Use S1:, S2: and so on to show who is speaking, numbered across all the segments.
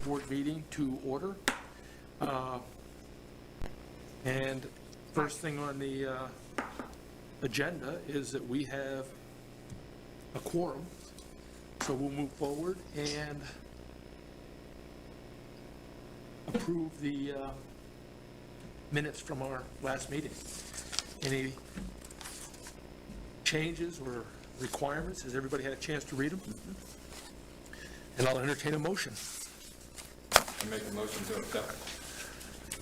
S1: board meeting to order. And first thing on the agenda is that we have a quorum. So we'll move forward and approve the minutes from our last meeting. Any changes or requirements? Has everybody had a chance to read them? And I'll entertain a motion.
S2: I make a motion to accept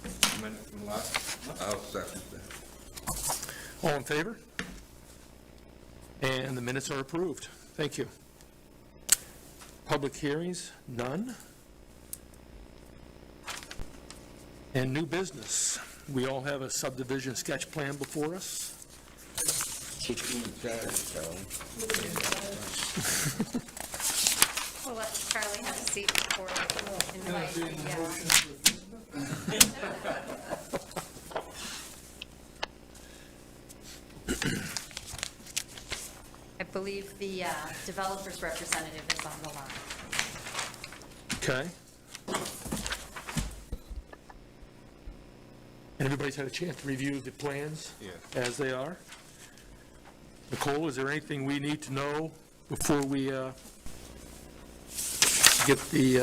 S2: the minutes from last month. I'll second that.
S1: All in favor? And the minutes are approved. Thank you. Public hearings, none. And new business. We all have a subdivision sketch plan before us.
S3: We'll let Charlie have a seat before we invite I believe the developer's representative is on the line.
S1: Okay. And everybody's had a chance to review the plans as they are? Nicole, is there anything we need to know before we get the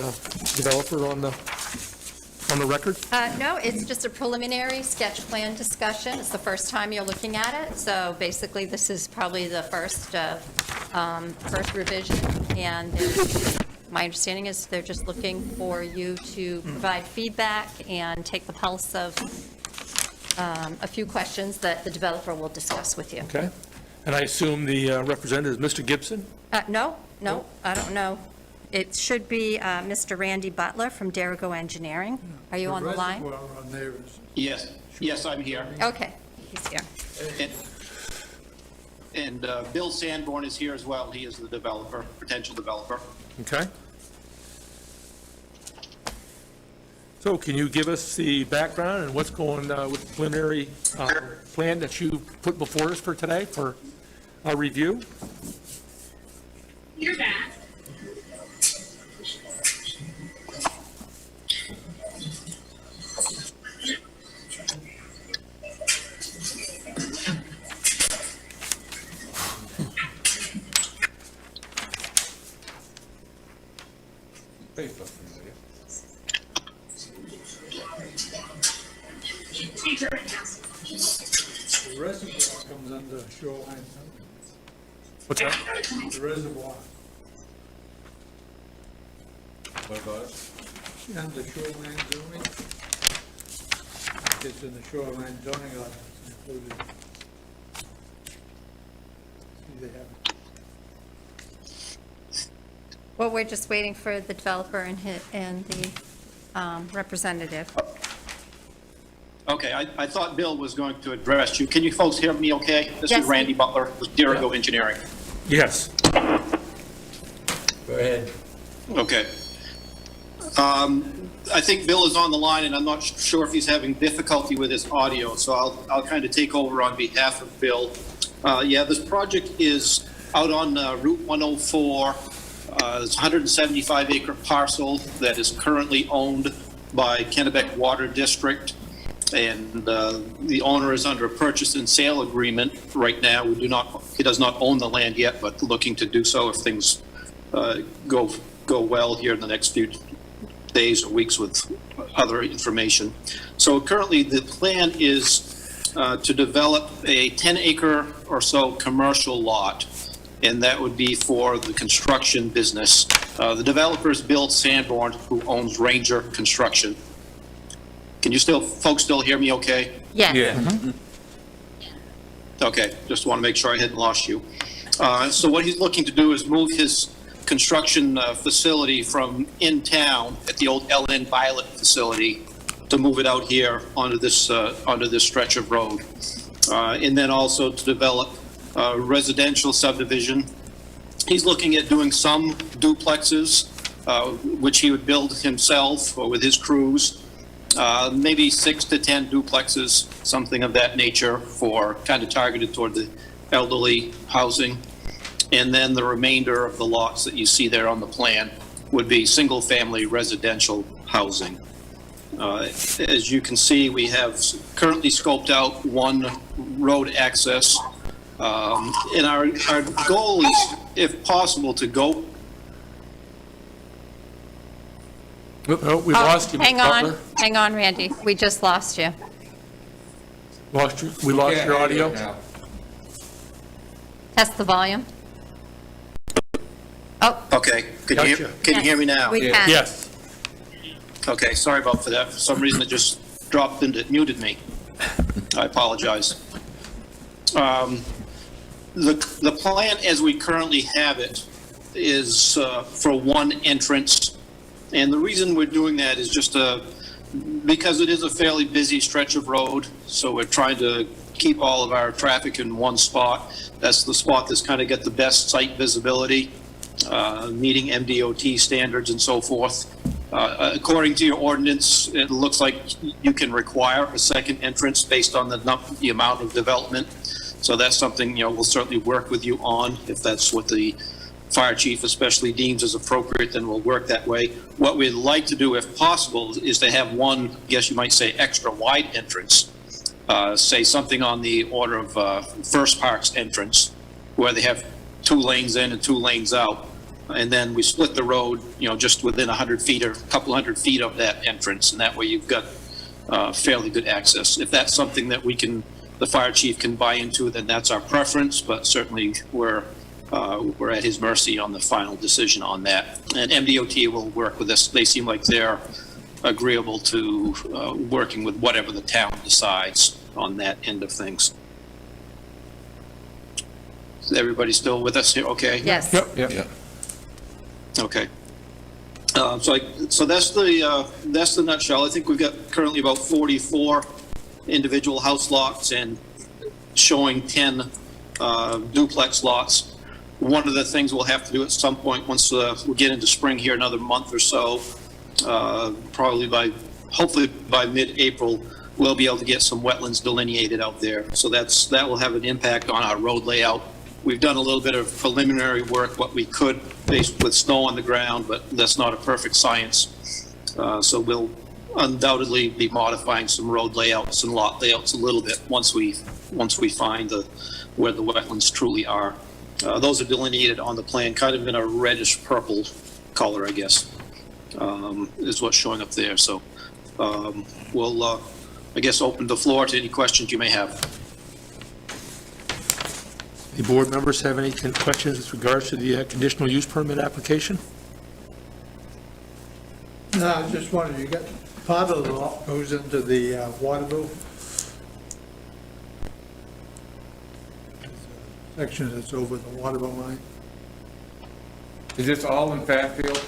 S1: developer on the record?
S3: No, it's just a preliminary sketch plan discussion. It's the first time you're looking at it, so basically this is probably the first revision, and my understanding is they're just looking for you to provide feedback and take the pulse of a few questions that the developer will discuss with you.
S1: Okay. And I assume the representative is Mr. Gibson?
S3: No, I don't know. It should be Mr. Randy Butler from Derigo Engineering. Are you on the line?
S4: On there is,
S5: Yes, I'm here.
S3: Okay, he's here.
S5: And Bill Sanborn is here as well. He is the developer, potential developer.
S1: Okay. So can you give us the background and what's going with the preliminary plan that you put before us for today for our review?
S6: You're back.
S2: Paper from there.
S4: the reservoir comes under shoreline zoning.
S1: What's that?
S4: The reservoir,
S2: What about it?
S4: under shoreline zoning. It's in the shoreline zoning ordinance included. See, they have it.
S3: Well, we're just waiting for the developer and the representative.
S5: Okay, I thought Bill was going to address you. Can you folks hear me okay? This
S3: Yes.
S5: is Randy Butler with Derigo Engineering.
S1: Yes.
S2: Go ahead.
S5: Okay. I think Bill is on the line, and I'm not sure if he's having difficulty with his audio, so I'll kind of take over on behalf of Bill. Yeah, this project is out on Route 104. It's a 175-acre parcel that is currently owned by Kennebec Water District, and the owner is under a purchase and sale agreement right now. He does not own the land yet, but looking to do so if things go well here in the next few days or weeks with other information. So currently the plan is to develop a 10-acre or so commercial lot, and that would be for the construction business. The developer is Bill Sanborn, who owns Ranger Construction. Can you folks still hear me okay?
S3: Yes.
S2: Yeah.
S5: Okay, just want to make sure I hadn't lost you. So what he's looking to do is move his construction facility from in town at the old LN Violet facility to move it out here onto this stretch of road. And then also to develop residential subdivision. He's looking at doing some duplexes, which he would build himself or with his crews. Maybe 6 to 10 duplexes, something of that nature, for kind of targeted toward the elderly housing. And then the remainder of the lots that you see there on the plan would be single-family residential housing. As you can see, we have currently scoped out one road access. And our goal is, if possible, to go.
S1: Oh, we lost you, Mr. Butler.
S3: Hang on, Randy. We just lost you.
S1: Lost you, we lost
S2: Can't
S1: your
S2: hear
S1: audio?
S2: you now.
S3: Test the volume. Oh,
S5: Okay, can you
S1: Gotcha.
S5: hear me now?
S3: we can.
S1: Yes.
S5: Okay, sorry about for that. For some reason, it just dropped and it muted me. I apologize. The plan as we currently have it is for one entrance. And the reason we're doing that is just because it is a fairly busy stretch of road. So we're trying to keep all of our traffic in one spot. That's the spot that's kind of got the best site visibility, meeting MDOT standards and so forth. According to your ordinance, it looks like you can require a second entrance based on the amount of development. So that's something, we'll certainly work with you on. If that's what the fire chief especially deems as appropriate, then we'll work that way. What we'd like to do, if possible, is to have one, I guess you might say, extra wide entrance. Say something on the order of First Park's entrance, where they have 2 lanes in and 2 lanes out. And then we split the road, just within 100 feet or a couple hundred feet of that entrance. And that way you've got fairly good access. If that's something that the fire chief can buy into, then that's our preference. But certainly we're at his mercy on the final decision on that. And MDOT will work with us. They seem like they're agreeable to working with whatever the town decides on that end of things. Is everybody still with us here? Okay.
S3: Yes.
S2: Yep.
S5: Okay. So that's the nutshell. I think we've got currently about 44 individual house lots and showing 10 duplex lots. One of the things we'll have to do at some point once we get into spring here, another month or so, hopefully by mid-April, we'll be able to get some wetlands delineated out there. So that will have an impact on our road layout. We've done a little bit of preliminary work, what we could, based with snow on the ground, but that's not a perfect science. So we'll undoubtedly be modifying some road layouts and lot layouts a little bit once we find where the wetlands truly are. Those are delineated on the plan, kind of in a reddish purple color, I guess, is what's showing up there. So we'll, I guess, open the floor to any questions you may have.
S1: The board members have any questions with regards to the conditional use permit application?
S4: No, I was just wondering, you got, part of the lot goes into the water bill? Section that's over the water bill line?
S2: Is this all in Fairfield?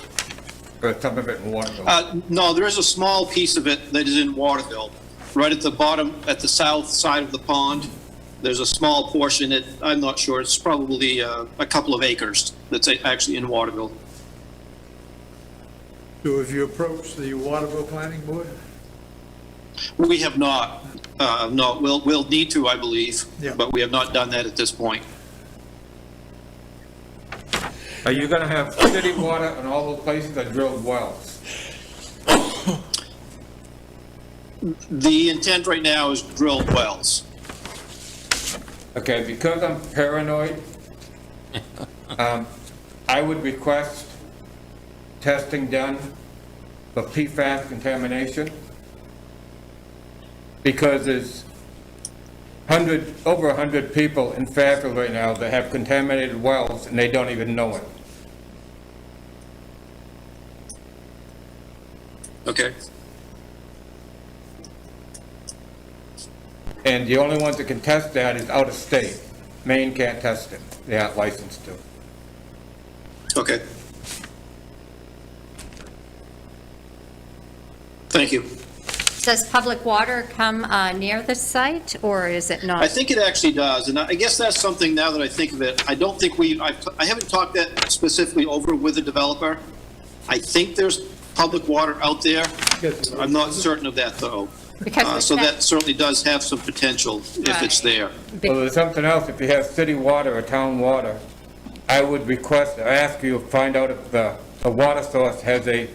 S2: Or some of it in Waterville?
S5: No, there is a small piece of it that is in Waterville. Right at the bottom, at the south side of the pond, there's a small portion that, I'm not sure, it's probably a couple of acres that's actually in Waterville.
S4: So have you approached the Waterville Planning Board?
S5: We have not. No, we'll need to, I believe,
S4: Yeah.
S5: but we have not done that at this point.
S2: Are you gonna have city water in all those places that drilled wells?
S5: The intent right now is drilled wells.
S2: Okay, because I'm paranoid, I would request testing done for PFAS contamination, because there's over 100 people in Fairfield right now that have contaminated wells and they don't even know it.
S5: Okay.
S2: And the only ones that can test that is out of state. Maine can't test it. They aren't licensed to.
S5: Okay. Thank you.
S3: Does public water come near the site, or is it not?
S5: I think it actually does, and I guess that's something, now that I think of it, I don't think I haven't talked that specifically over with the developer. I think there's public water out there. I'm not certain of that, though.
S3: Because
S5: So that certainly does have some potential if it's there.
S2: Well, there's something else. If you have city water or town water, I would request, or ask you to find out if the a water source has a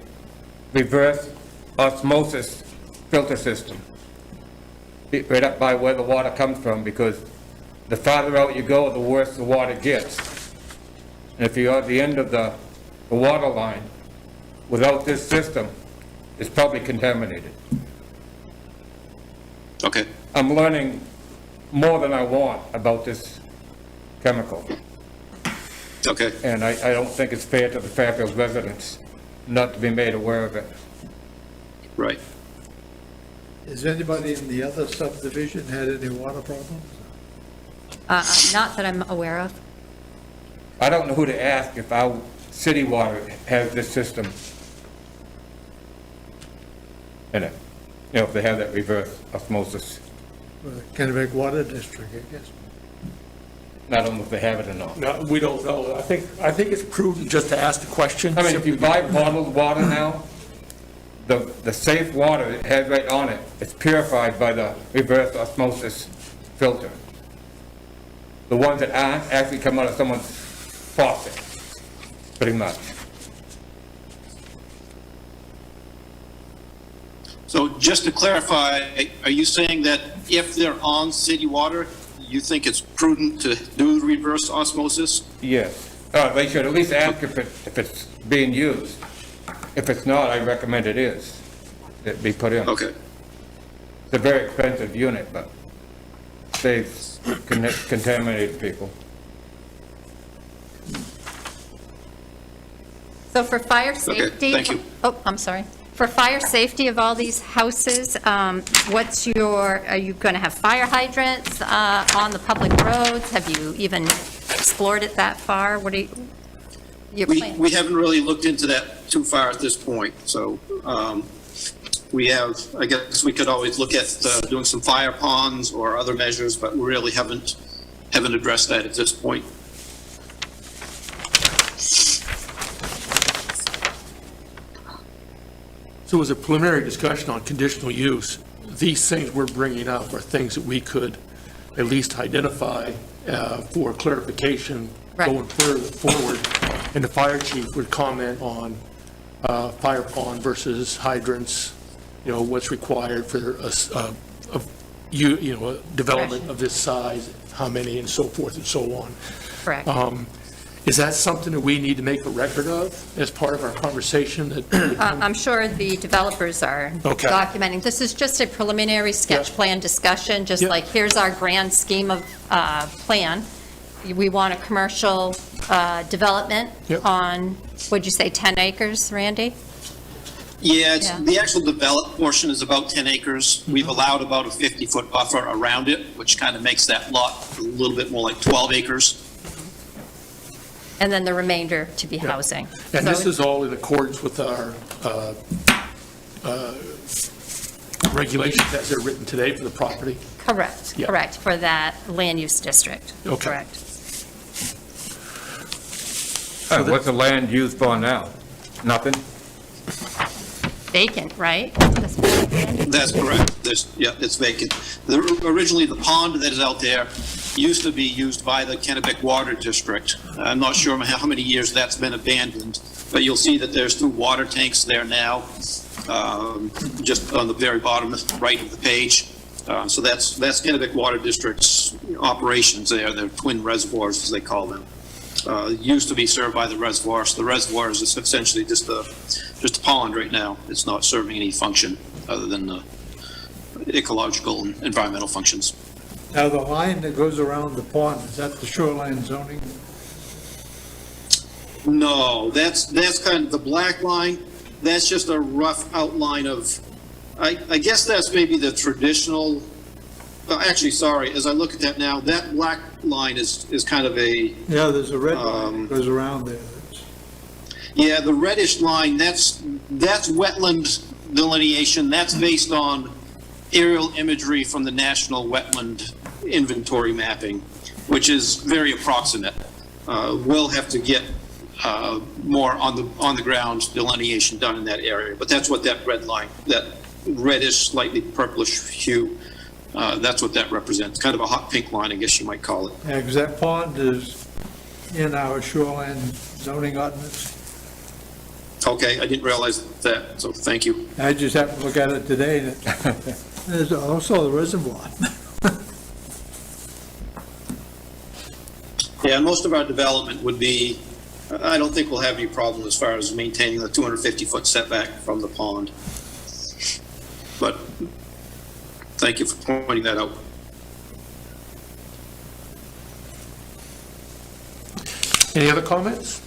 S2: reverse osmosis filter system right up by where the water comes from, because the farther out you go, the worse the water gets. And if you're at the end of the water line, without this system, it's probably contaminated.
S5: Okay.
S2: I'm learning more than I want about this chemical,
S5: Okay.
S2: and I don't think it's fair to the Fairfield residents not to be made aware of it.
S5: Right.
S4: Has anybody in the other subdivision had any water problems?
S3: Not that I'm aware of.
S2: I don't know who to ask if our city water has this system in it, you know, if they have that reverse osmosis.
S4: Kennebec Water District, I guess.
S2: I don't know if they have it or not.
S1: No, we don't know. I think it's prudent just to ask the question.
S2: I mean, if you buy bottled water now, the safe water it has right on it, it's purified by the reverse osmosis filter. The ones that aren't actually come out of someone's faucet, pretty much.
S5: So just to clarify, are you saying that if they're on city water, you think it's prudent to do reverse osmosis?
S2: Yes. They should at least ask if it's being used. If it's not, I recommend it is. It be put in.
S5: Okay.
S2: It's a very expensive unit, but saves contaminated people.
S3: So for fire safety.
S5: thank you.
S3: Oh, I'm sorry. For fire safety of all these houses, are you going to have fire hydrants on the public roads? Have you even explored it that far? What are your plans?
S5: We haven't really looked into that too far at this point, so we have, I guess we could always look at doing some fire ponds or other measures, but we really haven't addressed that at this point.
S1: So as a preliminary discussion on conditional use, these things we're bringing up are things that we could at least identify for clarification
S3: Right.
S1: going further forward. And the fire chief would comment on fire pond versus hydrants, you know, what's required for a development of this size, how many and so forth and so on.
S3: Correct.
S1: Is that something that we need to make a record of as part of our conversation? That
S3: I'm sure the developers are
S1: Okay.
S3: documenting. This is just a preliminary sketch
S1: Yeah.
S3: plan discussion, just
S1: Yeah.
S3: like, here's our grand scheme of plan. We want a commercial development
S1: Yep.
S3: on, what'd you say, 10 acres, Randy?
S5: Yeah,
S3: Yeah.
S5: the actual developed portion is about 10 acres. We've allowed about a 50-foot buffer around it, which kind of makes that lot a little bit more like 12 acres.
S3: And then the remainder to be housing.
S1: And
S3: So
S1: this is all in accordance with our regulations as they're written today for the property?
S3: Correct,
S1: Yeah.
S3: correct, for that land use district.
S1: Okay.
S3: Correct.
S2: What's the land used for now? Nothing?
S3: Vacant, right?
S5: That's correct. It's vacant. Originally, the pond that is out there used to be used by the Kennebec Water District. I'm not sure how many years that's been abandoned, but you'll see that there's 2 water tanks there now, just on the very bottom right of the page. So that's Kennebec Water District's operations there. They're twin reservoirs, as they call them. Used to be served by the reservoir, so the reservoir is essentially just a pond right now. It's not serving any function other than ecological and environmental functions.
S4: Now, the line that goes around the pond, is that the shoreline zoning?
S5: No, that's kind of the black line. That's just a rough outline of, I guess that's maybe the traditional, actually, sorry, as I look at that now, that black line is kind of a,
S4: Yeah, there's a red line that goes around there.
S5: yeah, the reddish line, that's wetland delineation. That's based on aerial imagery from the National Wetland Inventory Mapping, which is very approximate. We'll have to get more on the ground delineation done in that area, but that's what that red line, that reddish, slightly purplish hue, that's what that represents. Kind of a hot pink line, I guess you might call it.
S4: Yeah, because that pond is in our shoreline zoning ordinance.
S5: Okay, I didn't realize that, so thank you.
S4: I just happened to look at it today, and there's also the reservoir.
S5: Yeah, and most of our development would be, I don't think we'll have any problem as far as maintaining the 250-foot setback from the pond. But thank you for pointing that out.
S1: Any other comments?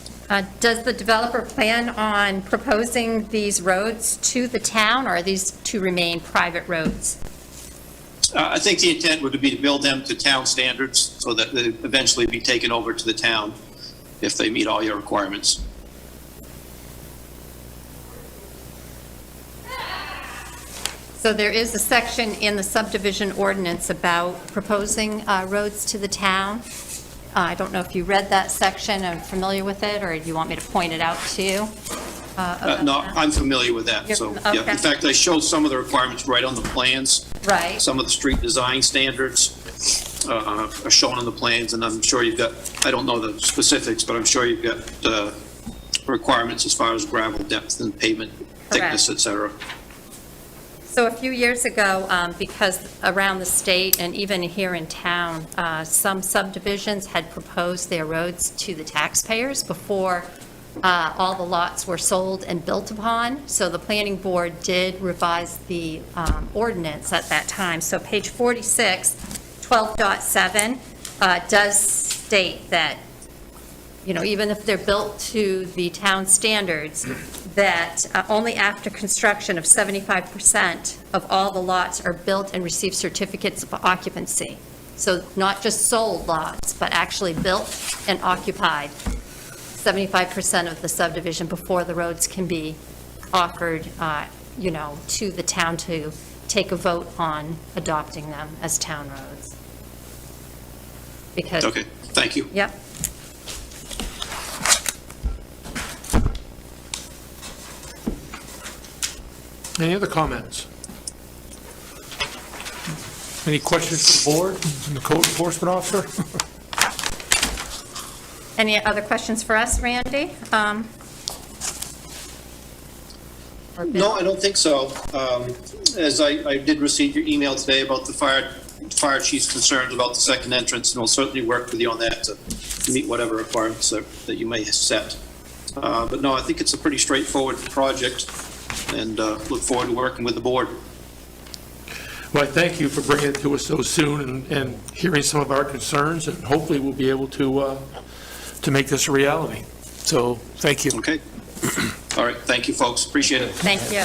S3: Does the developer plan on proposing these roads to the town, or are these to remain private roads?
S5: I think the intent would be to build them to town standards so that they eventually be taken over to the town if they meet all your requirements.
S3: So there is a section in the subdivision ordinance about proposing roads to the town. I don't know if you read that section, I'm familiar with it, or do you want me to point it out to you?
S5: No, I'm familiar with that, so, yeah.
S3: Okay.
S5: In fact, I showed some of the requirements right on the plans.
S3: Right.
S5: Some of the street design standards are shown on the plans, and I'm sure you've got, I don't know the specifics, but I'm sure you've got requirements as far as gravel depth and pavement thickness, et cetera.
S3: So a few years ago, because around the state and even here in town, some subdivisions had proposed their roads to the taxpayers before all the lots were sold and built upon. So the planning board did revise the ordinance at that time. So page 46, 12.7 does state that, you know, even if they're built to the town standards, that only after construction of 75% of all the lots are built and receive certificates of occupancy. So not just sold lots, but actually built and occupied, 75% of the subdivision before the roads can be offered, you know, to the town to take a vote on adopting them as town roads. Because.
S5: Okay, thank you.
S3: Yep.
S1: Any other comments? Any questions for the board and the code enforcement officer?
S3: Any other questions for us, Randy? Or Bill?
S5: No, I don't think so. As I did receive your email today about the fire chief's concerns about the second entrance, and we'll certainly work with you on that to meet whatever requirements that you may set. But no, I think it's a pretty straightforward project, and look forward to working with the board.
S1: Well, I thank you for bringing it to us so soon and hearing some of our concerns, and hopefully we'll be able to make this a reality. So, thank you.
S5: Okay? All right, thank you, folks. Appreciate it.
S3: Thank you.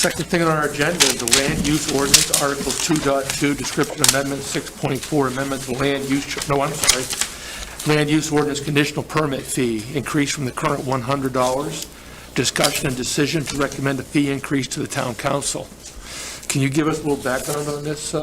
S1: Second thing on our agenda is the Land Use Ordinance, Article 2.2, Description Amendment, 6.4 Amendment to Land Use, Land Use Ordinance Conditional Permit Fee, increase from the current $100. Discussion and decision to recommend a fee increase to the Town Council. Can you give us a little background on this,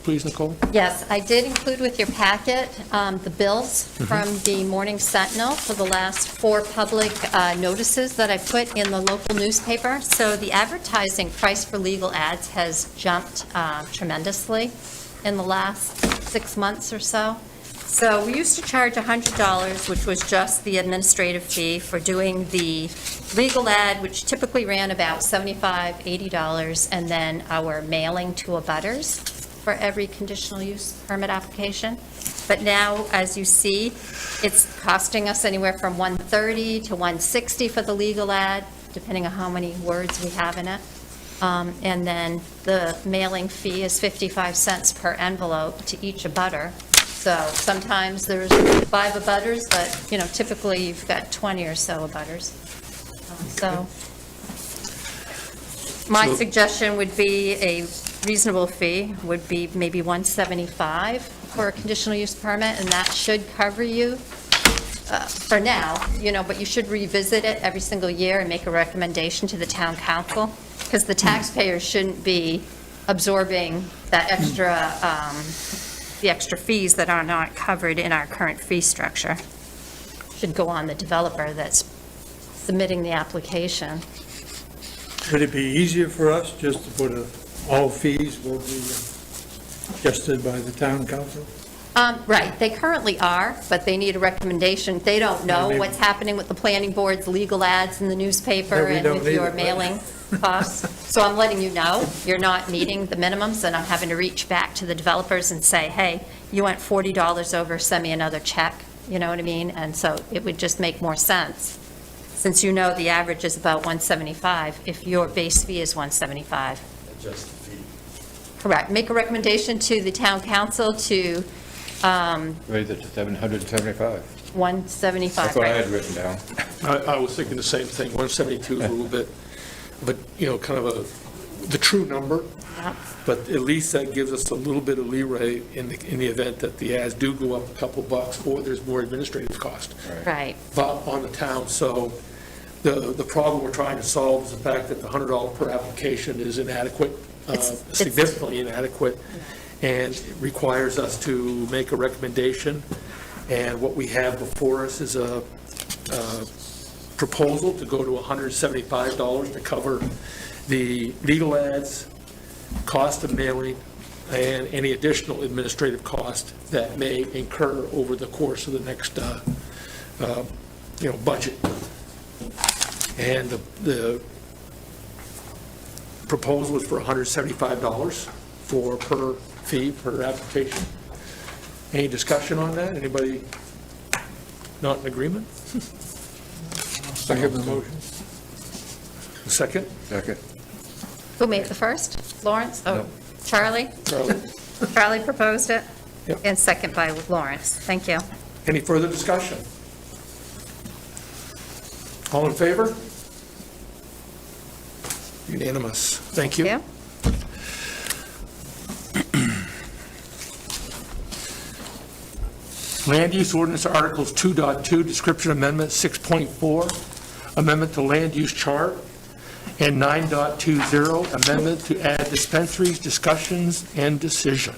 S1: please, Nicole?
S3: Yes, I did include with your packet the bills from the Morning Sentinel for the last 4 public notices that I put in the local newspaper. So the advertising price for legal ads has jumped tremendously in the last 6 months or so. So we used to charge $100, which was just the administrative fee for doing the legal ad, which typically ran about $75, $80, and then our mailing to abutters for every conditional use permit application. But now, as you see, it's costing us anywhere from $130 to $160 for the legal ad, depending on how many words we have in it. And then the mailing fee is 55 cents per envelope to each abutter. So sometimes there's 5 abutters, but, you know, typically you've got 20 or so abutters. So my suggestion would be a reasonable fee would be maybe $175 for a conditional use permit, and that should cover you for now, you know, but you should revisit it every single year and make a recommendation to the town council, because the taxpayers shouldn't be absorbing that extra, the extra fees that are not covered in our current fee structure. Should go on the developer that's submitting the application.
S4: Would it be easier for us just to put all fees will be suggested by the town council?
S3: Right, they currently are, but they need a recommendation. They don't know
S4: Maybe-
S3: what's happening with the planning board's legal ads in the newspaper
S4: Yeah, we
S3: and
S4: don't
S3: with your
S4: either, but-
S3: mailing costs. So I'm letting you know, you're not meeting the minimums, and I'm having to reach back to the developers and say, hey, you went $40 over, send me another check, you know what I mean? And so it would just make more sense, since you know the average is about 175, if your base fee is 175.
S6: Just the fee.
S3: Correct. Make a recommendation to the town council to
S2: Raise it to 775.
S3: 175.
S2: That's what I
S3: right?
S2: had written down.
S1: I was thinking the same thing, 172 is a little bit, but, kind of the true number,
S3: Yep.
S1: but at least that gives us a little bit of leeway in the event that the ads do go up a couple bucks, or there's more administrative cost
S3: Right.
S1: on the town. So the problem we're trying to solve is the fact that the $100 per application is inadequate,
S3: It's-
S1: significantly inadequate, and it requires us to make a recommendation. And what we have before us is a proposal to go to $175 to cover the legal ads, cost of mailing, and any additional administrative cost that may incur over the course of the next, budget. And the proposal is for $175 per fee per application. Any discussion on that? Anybody not in agreement?
S4: Second the motion.
S1: Second?
S2: Second.
S3: Who made the first? Lawrence? Oh,
S2: No.
S3: Charlie?
S1: Charlie?
S3: Charlie proposed it?
S1: Yep.
S3: And second by Lawrence. Thank you.
S1: Any further discussion? All in favor? Unanimous. Thank you.
S3: Yeah.
S1: Land Use Ordinance Articles 2.2, Description Amendment 6.4, Amendment to Land Use Chart, and 9.20, Amendment to add dispensaries, discussions, and decision.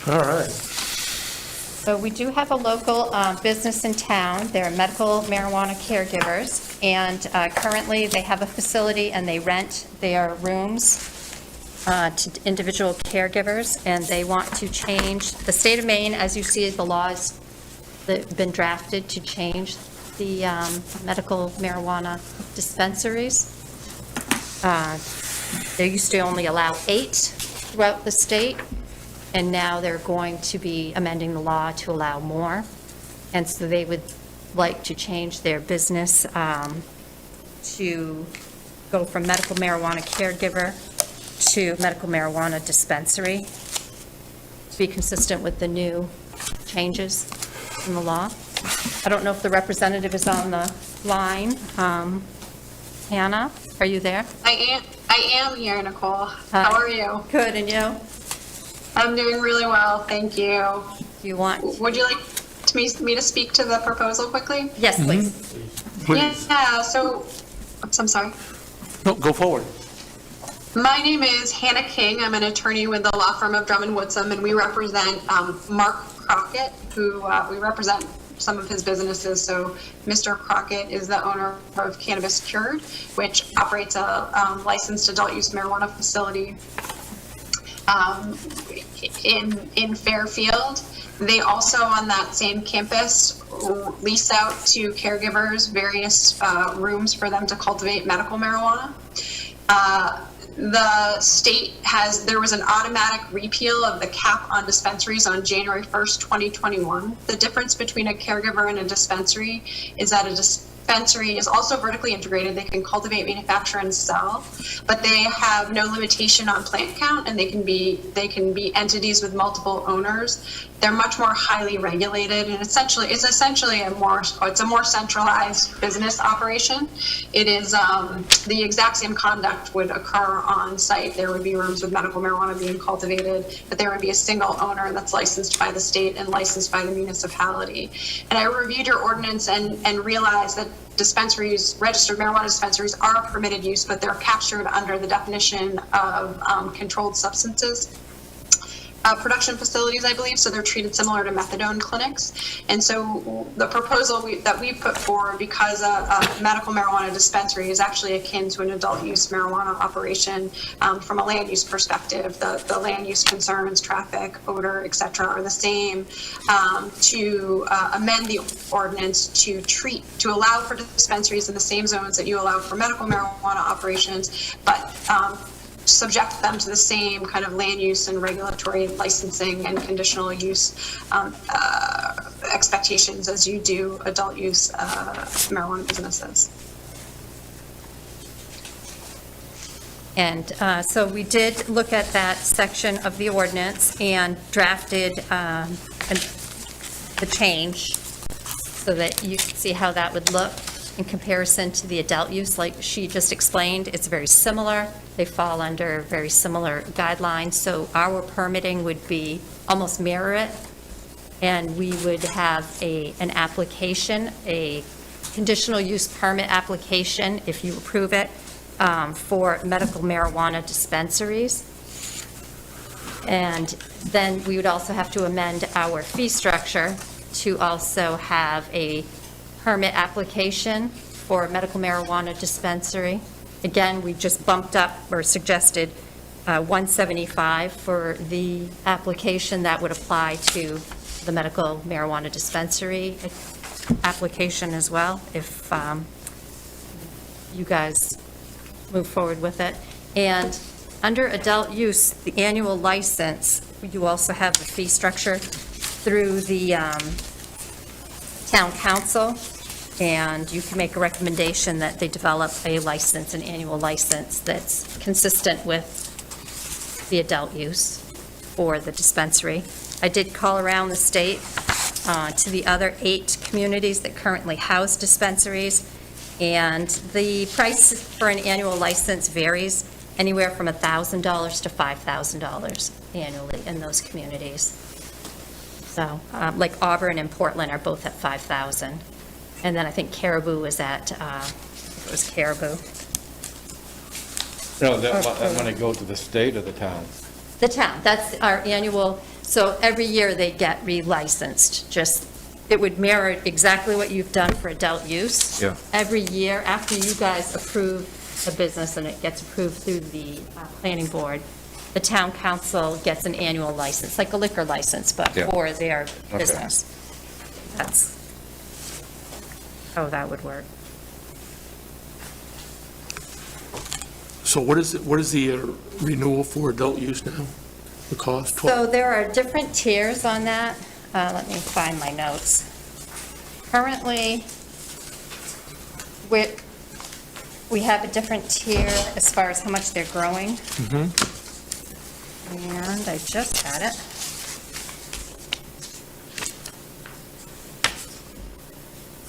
S1: All right.
S3: So we do have a local business in town. They're medical marijuana caregivers, and currently they have a facility and they rent their rooms to individual caregivers, and they want to change, the state of Maine, as you see, the laws that have been drafted to change the medical marijuana dispensaries. They used to only allow 8 throughout the state, and now they're going to be amending the law to allow more. And so they would like to change their business to go from medical marijuana caregiver to medical marijuana dispensary, to be consistent with the new changes in the law. I don't know if the representative is on the line. Hannah, are you there?
S7: I am here, Nicole. How are you?
S3: Good, and you?
S7: I'm doing really well, thank you.
S3: Do you want?
S7: Would you like me to speak to the proposal quickly?
S3: Yes, please.
S1: Please.
S7: Yeah, so, oops, I'm sorry.
S1: No, go forward.
S7: My name is Hannah King. I'm an attorney with the law firm of Drummond Woodsum, and we represent Mark Crockett, who we represent some of his businesses. So Mr. Crockett is the owner of Cannabis Cured, which operates a licensed adult use marijuana facility in Fairfield. They also, on that same campus, lease out to caregivers various rooms for them to cultivate medical marijuana. The state there was an automatic repeal of the cap on dispensaries on January 1st, 2021. The difference between a caregiver and a dispensary is that a dispensary is also vertically integrated. They can cultivate, manufacture, and sell, but they have no limitation on plant count, and they can be entities with multiple owners. They're much more highly regulated, and it's essentially a more centralized business operation. It is the exact same conduct would occur on site. There would be rooms with medical marijuana being cultivated, but there would be a single owner that's licensed by the state and licensed by the municipality. And I reviewed your ordinance and realized that dispensaries, registered marijuana dispensaries, are a permitted use, but they're captured under the definition of controlled substances. production facilities, I believe, so they're treated similar to methadone clinics. And so the proposal that we put forward, because a medical marijuana dispensary is actually akin to an adult use marijuana operation, from a land use perspective, the land use concerns, traffic, odor, et cetera, are the same, to amend the ordinance to allow for dispensaries in the same zones that you allow for medical marijuana operations, but subject them to the same kind of land use and regulatory licensing and conditional use expectations as you do adult use marijuana businesses.
S3: And so we did look at that section of the ordinance and drafted the change so that you can see how that would look in comparison to the adult use. Like she just explained, it's very similar. They fall under very similar guidelines. So our permitting would be almost mirror it. And we would have an application, a conditional use permit application, if you approve it, for medical marijuana dispensaries. And then we would also have to amend our fee structure to also have a permit application for a medical marijuana dispensary. Again, we just bumped up or suggested $175 for the application that would apply to the medical marijuana dispensary application as well, if you guys move forward with it. And under adult use, the annual license, you also have the fee structure through the town council, and you can make a recommendation that they develop a license, an annual license that's consistent with the adult use for the dispensary. I did call around the state to the other 8 communities that currently house dispensaries, and the price for an annual license varies anywhere from $1,000 to $5,000 annually in those communities. So, like Auburn and Portland are both at $5,000. And then I think Caribou is at, it was Caribou.
S2: No, that when it goes to the state or the town?
S3: The town, that's our annual, so every year they get relicensed, just, it would mirror exactly what you've done for adult use.
S2: Yeah.
S3: Every year, after you guys approve a business and it gets approved through the planning board, the town council gets an annual license, like a liquor license, but
S2: Yeah.
S3: for their
S2: Okay.
S3: business. That's how that would work.
S1: So what is the renewal for adult use now? The cost?
S3: So there are different tiers on that. Let me find my notes. Currently, we have a different tier as far as how much they're growing. And I just had it.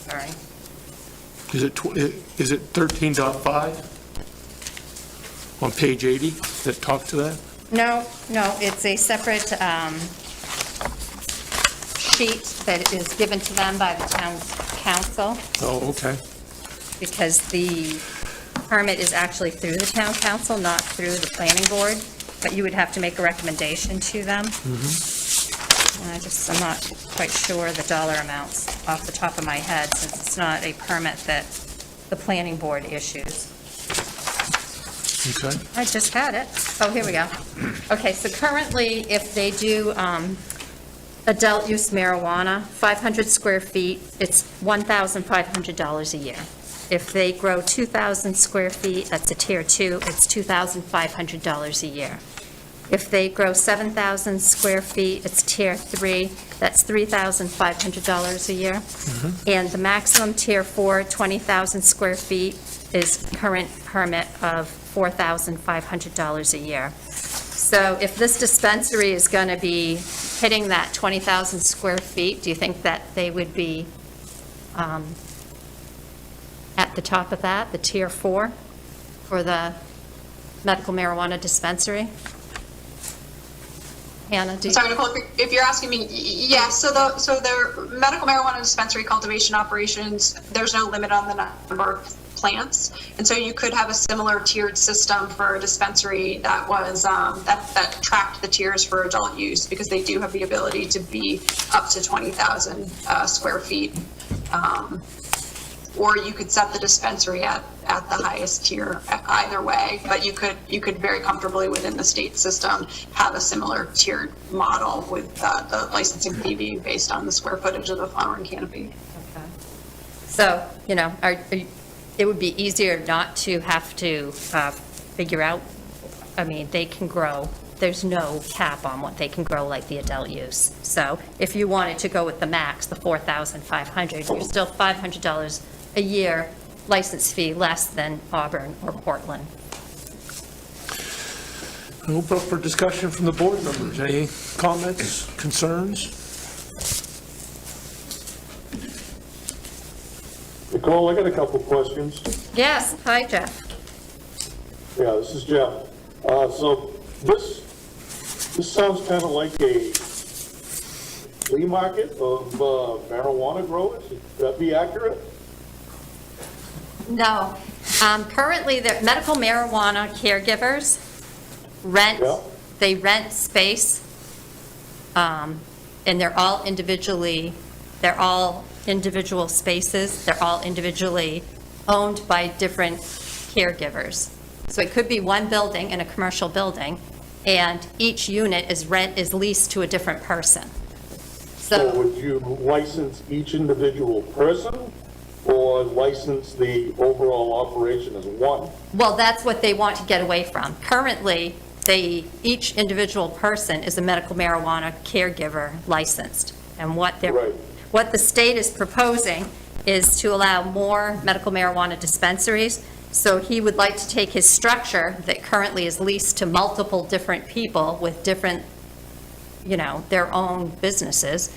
S3: Sorry.
S1: Is it 13.5 on page 80 that talk to that?
S3: No, it's a separate sheet that is given to them by the town council,
S1: Oh, okay.
S3: because the permit is actually through the town council, not through the planning board, but you would have to make a recommendation to them. And I'm not quite sure the dollar amounts off the top of my head, since it's not a permit that the planning board issues.
S1: Okay.
S3: I just had it. Oh, here we go. Okay, so currently, if they do adult use marijuana, 500 square feet, it's $1,500 a year. If they grow 2,000 square feet, that's a tier 2, it's $2,500 a year. If they grow 7,000 square feet, it's tier 3, that's $3,500 a year. And the maximum tier 4, 20,000 square feet, is current permit of $4,500 a year. So if this dispensary is going to be hitting that 20,000 square feet, do you think that they would be at the top of that, the tier 4, for the medical marijuana dispensary? Hannah, do you?
S7: Sorry, Nicole, if you're asking me, yes, so the medical marijuana dispensary cultivation operations, there's no limit on the number. plants. And so you could have a similar tiered system for a dispensary that was, that tracked the tiers for adult use, because they do have the ability to be up to 20,000 square feet. Or you could set the dispensary at the highest tier, either way, but you could very comfortably within the state system have a similar tiered model with the licensing fee being based on the square footage of the flowering canopy.
S3: So, it would be easier not to have to figure out, they can grow. There's no cap on what they can grow like the adult use. So if you wanted to go with the max, the 4,500, you're still $500 a year license fee less than Auburn or Portland.
S1: Open up for discussion from the board members. Any comments, concerns?
S6: Nicole, I got a couple questions.
S3: Yes, hi, Jeff.
S6: Yeah, this is Jeff. So this sounds kind of like a flea market of marijuana growers. Would that be accurate?
S3: No. Currently, the medical marijuana caregivers rent,
S6: Yeah.
S3: they rent space, and they're all individual spaces. They're all individually owned by different caregivers. So it could be one building in a commercial building, and each unit is leased to a different person.
S6: So would you license each individual person or license the overall operation as one?
S3: Well, that's what they want to get away from. Currently, each individual person is a medical marijuana caregiver licensed. And what the state is proposing is to allow more medical marijuana dispensaries. So he would like to take his structure that currently is leased to multiple different people with different, their own businesses,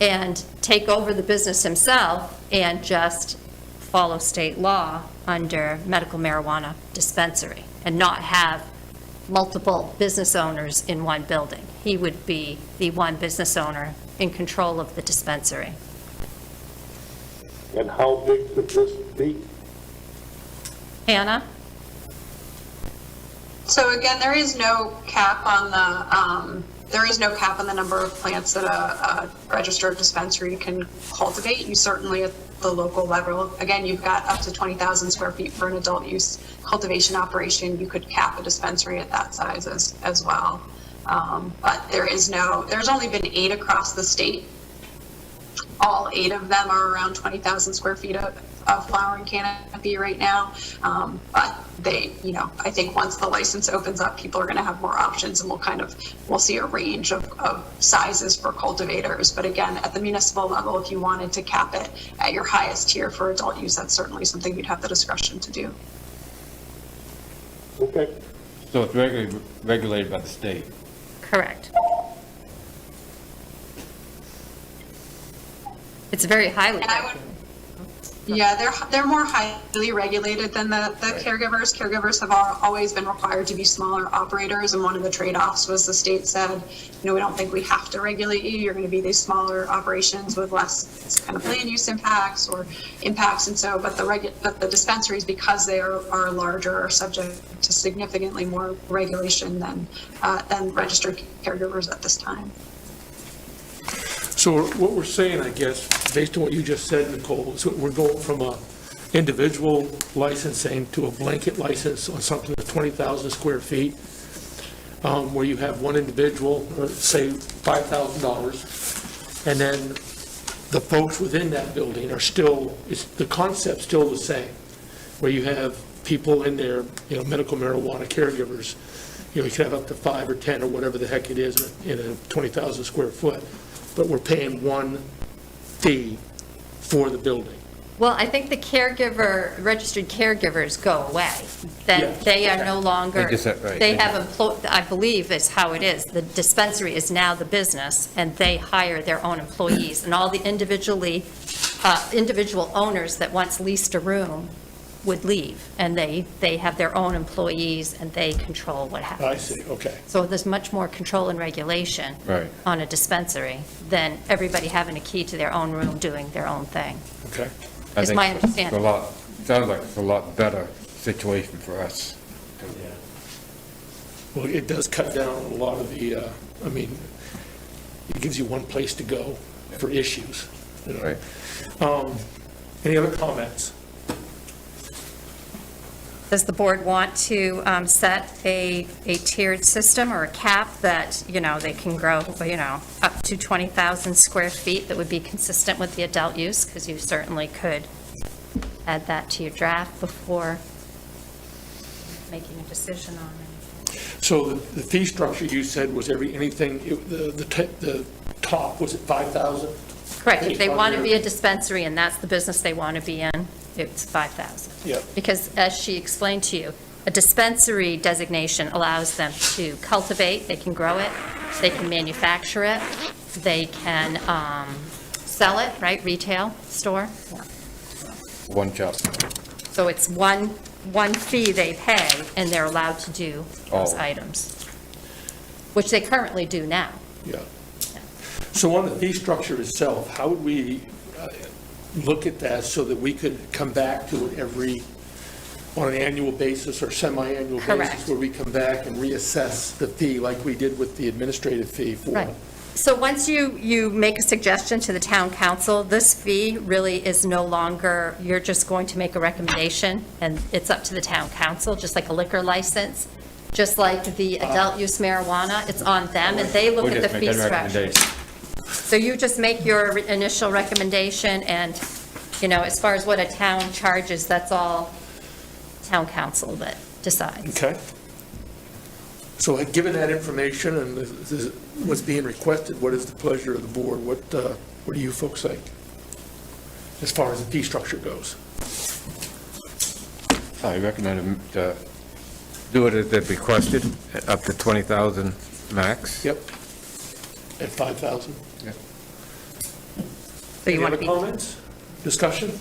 S3: and take over the business himself and just follow state law under medical marijuana dispensary and not have multiple business owners in one building. He would be the one business owner in control of the dispensary.
S6: And how big could this be?
S3: Hannah?
S7: So again, there is no cap on the number of plants that a registered dispensary can cultivate. You certainly at the local level, again, you've got up to 20,000 square feet for an adult use cultivation operation. You could cap a dispensary at that size as well. But there's only been 8 across the state. All 8 of them are around 20,000 square feet of flowering canopy right now. But I think once the license opens up, people are going to have more options, and we'll see a range of sizes for cultivators. But again, at the municipal level, if you wanted to cap it at your highest tier for adult use, that's certainly something you'd have the discretion to do.
S6: Okay.
S2: So it's regulated by the state.
S3: Correct. It's very highly
S7: And I would, yeah, they're more highly regulated than the caregivers. Caregivers have always been required to be smaller operators, and one of the trade-offs was the state said, we don't think we have to regulate you. You're going to be these smaller operations with less kind of land use impacts or impacts, and so, but the dispensaries, because they are larger, are subject to significantly more regulation than registered caregivers at this time.
S1: So what we're saying, I guess, based on what you just said, Nicole, is we're going from a individual licensing to a blanket license on something that's 20,000 square feet, where you have one individual, say $5,000, and then the folks within that building are still, the concept's still the same, where you have people in there, medical marijuana caregivers, you could have up to 5 or 10 or whatever the heck it is in a 20,000 square foot. But we're paying one fee for the building.
S3: Well, I think the registered caregivers go away. Then
S1: Yes.
S3: they are no longer,
S2: They just said, right.
S3: they have I believe is how it is. The dispensary is now the business, and they hire their own employees. And all the individual owners that once leased a room would leave, and they have their own employees, and they control what happens.
S1: I see, okay.
S3: So there's much more control and regulation
S2: Right.
S3: on a dispensary than everybody having a key to their own room doing their own thing.
S1: Okay.
S2: I
S3: Is
S2: think
S3: my
S2: it's
S3: understanding.
S2: a lot sounds like it's a lot better situation for us.
S1: Well, it does cut down on a lot of the, I mean, it gives you one place to go for issues. You know.
S2: Right.
S1: Any other comments?
S3: Does the board want to set a tiered system or a cap that, they can grow, up to 20,000 square feet that would be consistent with the adult use? Because you certainly could add that to your draft before making a decision on it.
S1: So the fee structure you said was anything, the top, was it 5,000?
S3: Correct. If they want to be a dispensary and that's the business they want to be in, it's 5,000.
S1: Yep.
S3: Because as she explained to you, a dispensary designation allows them to cultivate, they can grow it, they can manufacture it, they can sell it, right, retail store. Yeah.
S2: One shop.
S3: So it's one fee they pay, and they're allowed to do those
S2: Oh.
S3: items, which they currently do now.
S1: Yeah. So on the fee structure itself, how would we look at that so that we could come back to it on an annual basis or semi-annual
S3: Correct.
S1: basis, where we come back and reassess the fee like we did with the administrative fee for?
S3: Right. So once you make a suggestion to the town council, this fee really is no longer, you're just going to make a recommendation, and it's up to the town council, just like a liquor license, just like the adult use marijuana, it's on them, and they look
S2: We're
S3: at the
S2: just
S3: fee
S2: making a
S3: structure.
S2: recommendation.
S3: So you just make your initial recommendation, and, as far as what a town charges, that's all town council that decides.
S1: Okay. So given that information and what's being requested, what is the pleasure of the board? What do you folks think as far as the fee structure goes?
S2: I recommend them to do it as they've requested, up to 20,000 max.
S1: Yep. At 5,000?
S2: Yeah.
S3: So you
S1: Any
S3: want
S1: other
S3: to be,
S1: comments, discussion?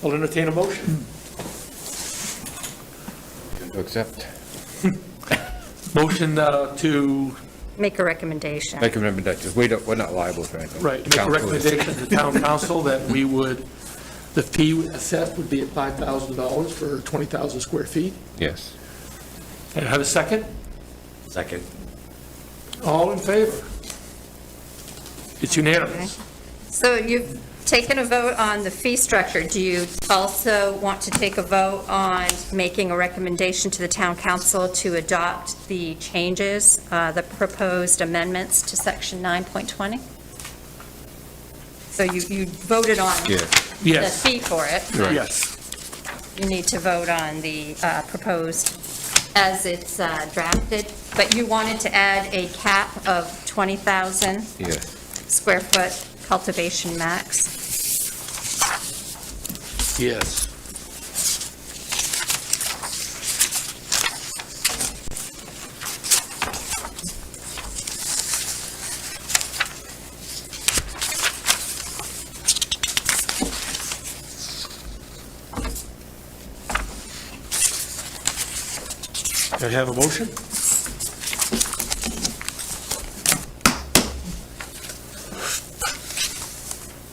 S1: I'll entertain a motion.
S2: To accept.
S1: Motion to,
S3: make a recommendation.
S2: Make a recommendation. We're not liable for anything.
S1: right, make a
S2: Council is.
S1: recommendation to the town council that the fee assessed would be at $5,000 for 20,000 square feet.
S2: Yes.
S1: And have a second?
S2: Second.
S1: All in favor? It's unanimous.
S3: So you've taken a vote on the fee structure. Do you also want to take a vote on making a recommendation to the town council to adopt the changes, the proposed amendments to section 9.20? So you voted on
S2: Yeah.
S3: the
S1: Yes,
S3: fee for it.
S2: Right.
S1: yes.
S3: You need to vote on the proposed as it's drafted, but you wanted to add a cap of 20,000
S2: Yes.
S3: square foot cultivation max.
S1: Yes. I have a motion?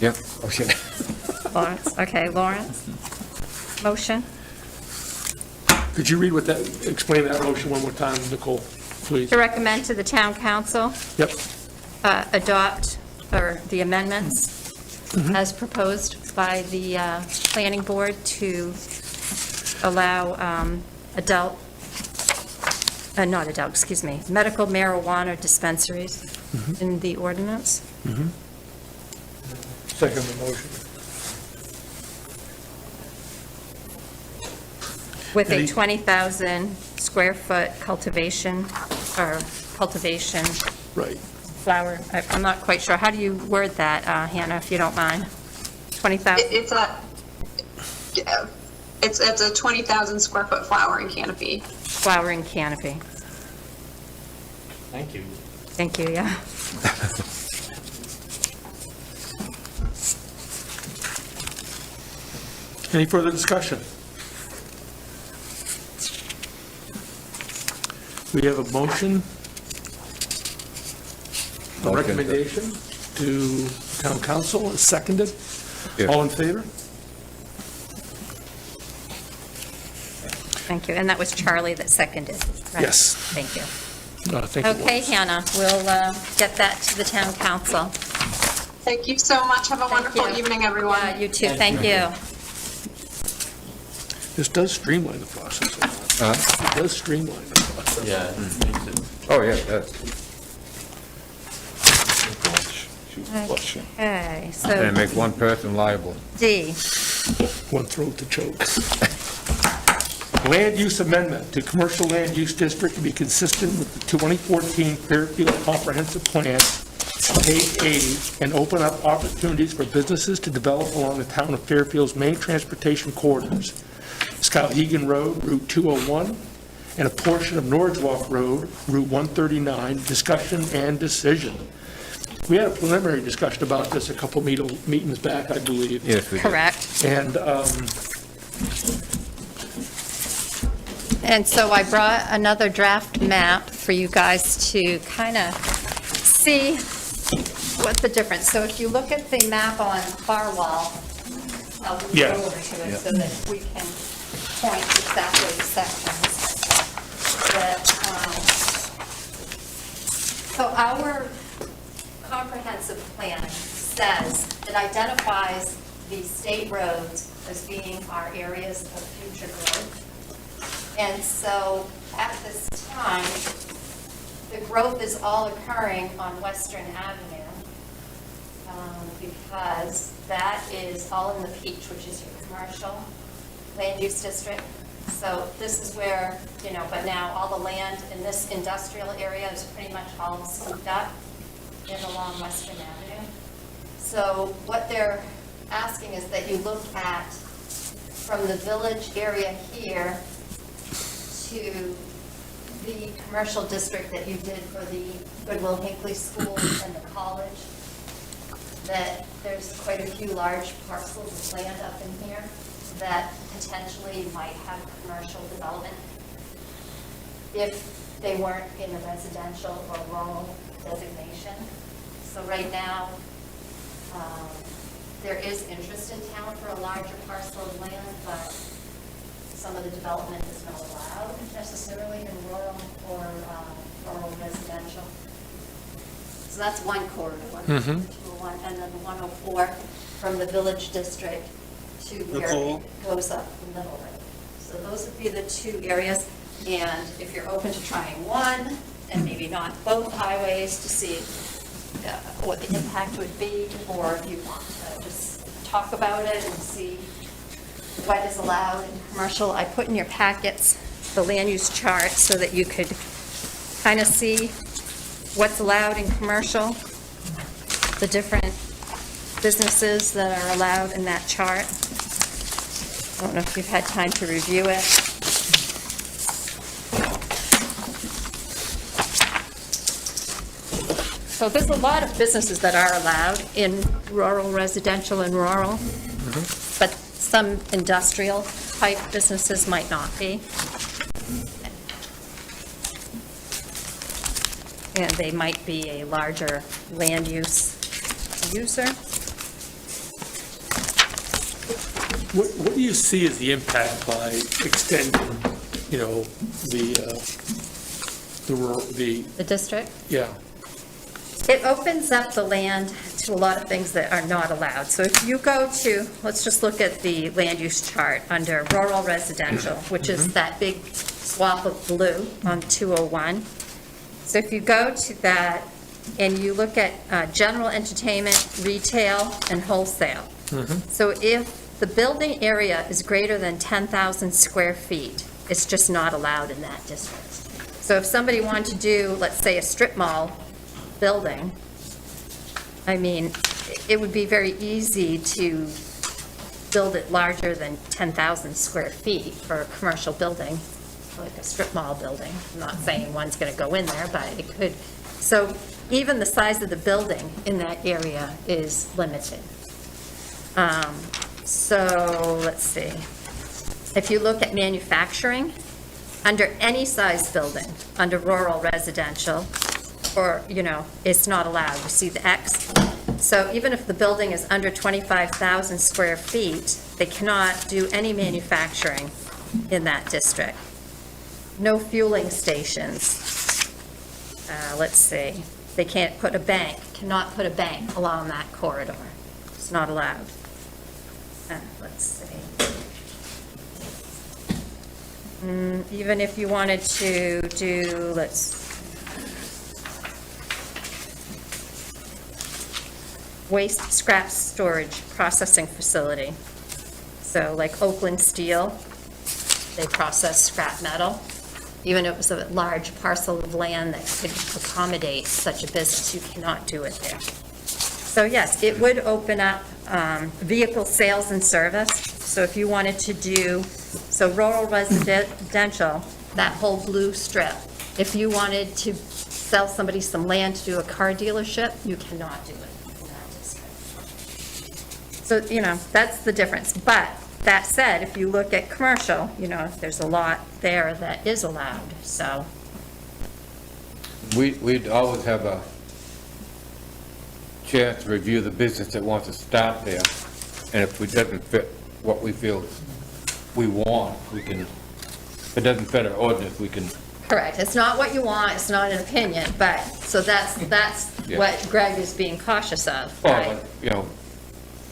S2: Yep. Oh, shit.
S3: Lawrence, okay, Lawrence? Motion?
S1: Could you explain that motion one more time, Nicole, please?
S3: To recommend to the town council,
S1: Yep,
S3: adopt, or the amendments as proposed by the planning board to allow medical marijuana dispensaries in the ordinance.
S1: second the motion.
S3: With a
S1: Any-
S3: 20,000 square foot cultivation
S1: Right.
S3: flower, I'm not quite sure. How do you word that, Hannah, if you don't mind? 20,000,
S7: It's a 20,000 square foot flowering canopy.
S3: flowering canopy.
S1: Thank you.
S3: Thank you, yeah.
S1: Any further discussion? We have a motion, a
S2: Motion.
S1: recommendation to town council, seconded.
S2: Yeah.
S1: All in favor?
S3: Thank you. And that was Charlie that seconded, right?
S1: Yes.
S3: Thank you.
S1: Thank you.
S3: Okay, Hannah, we'll get that to the town council.
S7: Thank you so much. Have a wonderful
S3: you.
S7: evening, everyone.
S3: Yeah, you too. Thank you.
S1: This does streamline the process. It does streamline the process.
S8: Yeah.
S2: Oh, yeah, it does.
S3: Okay,
S2: And
S3: so
S2: make one person liable.
S3: D,
S1: One throat to choke. Land use amendment to commercial land use district to be consistent with the 2014 Fairfield Comprehensive Plan, page 80, and open up opportunities for businesses to develop along the town of Fairfield's main transportation corridors, Skowhegan Road, Route 201, and a portion of Norridgewock Road, Route 139, discussion and decision. We had a preliminary discussion about this a couple meetings back, I believe.
S2: Yes, we did.
S3: correct.
S1: And
S3: And so I brought another draft map for you guys to kind of see what the difference. So if you look at the map on Farwell, I'll move
S1: Yeah.
S3: over to it so that we can point exactly the sections. So our comprehensive plan says, it identifies the state roads as being our areas of future growth. And so at this time, the growth is all occurring on Western Avenue because that is all in the Peach, which is your commercial land use district. So this is where, but now all the land in this industrial area is pretty much all scooped up in along Western Avenue. So what they're asking is that you look at from the village area here to the commercial district that you did for the Goodwill Hinckley School and the college, that there's quite a few large parcels of land up in here that potentially might have commercial development if they weren't in a residential or rural designation. So right now, there is interest in town for a larger parcel of land, but some of the development is not allowed necessarily in rural or rural residential. So that's one corridor, the 201, and then the 104 from the village district to where it goes up the middle road. So those would be the two areas, and if you're open to trying one, and maybe not both highways to see what the impact would be, or if you want to just talk about it and see what is allowed in commercial. I put in your packets the land use chart so that you could kind of see what's allowed in commercial, the different businesses that are allowed in that chart. I don't know if you've had time to review it. So there's a lot of businesses that are allowed in rural, residential, and rural, but some industrial type businesses might not be. And they might be a larger land use user.
S1: what do you see as the impact by extending,
S3: The district?
S1: yeah,
S3: It opens up the land to a lot of things that are not allowed. So if you go to, let's just look at the land use chart under rural residential, which is that big swath of blue on 201. So if you go to that and you look at general entertainment, retail, and wholesale. So if the building area is greater than 10,000 square feet, it's just not allowed in that district. So if somebody wanted to do, let's say, a strip mall building, I mean, it would be very easy to build it larger than 10,000 square feet for a commercial building, like a strip mall building. I'm not saying one's going to go in there, but it could. So even the size of the building in that area is limited. So let's see. If you look at manufacturing, under any size building, under rural residential, or, it's not allowed. You see the X? So even if the building is under 25,000 square feet, they cannot do any manufacturing in that district. No fueling stations. Let's see, they cannot put a bank along that corridor. It's not allowed. Let's see. Even if you wanted to do, waste scrap storage processing facility. So like Oakland Steel, they process scrap metal. Even if it was a large parcel of land that could accommodate such a business, you cannot do it there. So yes, it would open up vehicle sales and service. So if you wanted to do, so rural residential, that whole blue strip, if you wanted to sell somebody some land to do a car dealership, you cannot do it in that district. So, that's the difference. But that said, if you look at commercial, there's a lot there that is allowed, so.
S2: We'd always have a chance to review the business that wants to start there, and if it doesn't fit what we feel we want, if it doesn't fit our ordinance, we can.
S3: Correct. It's not what you want, it's not an opinion, but, so that's
S2: Yeah.
S3: what Greg is being cautious of,
S2: Or,
S3: right?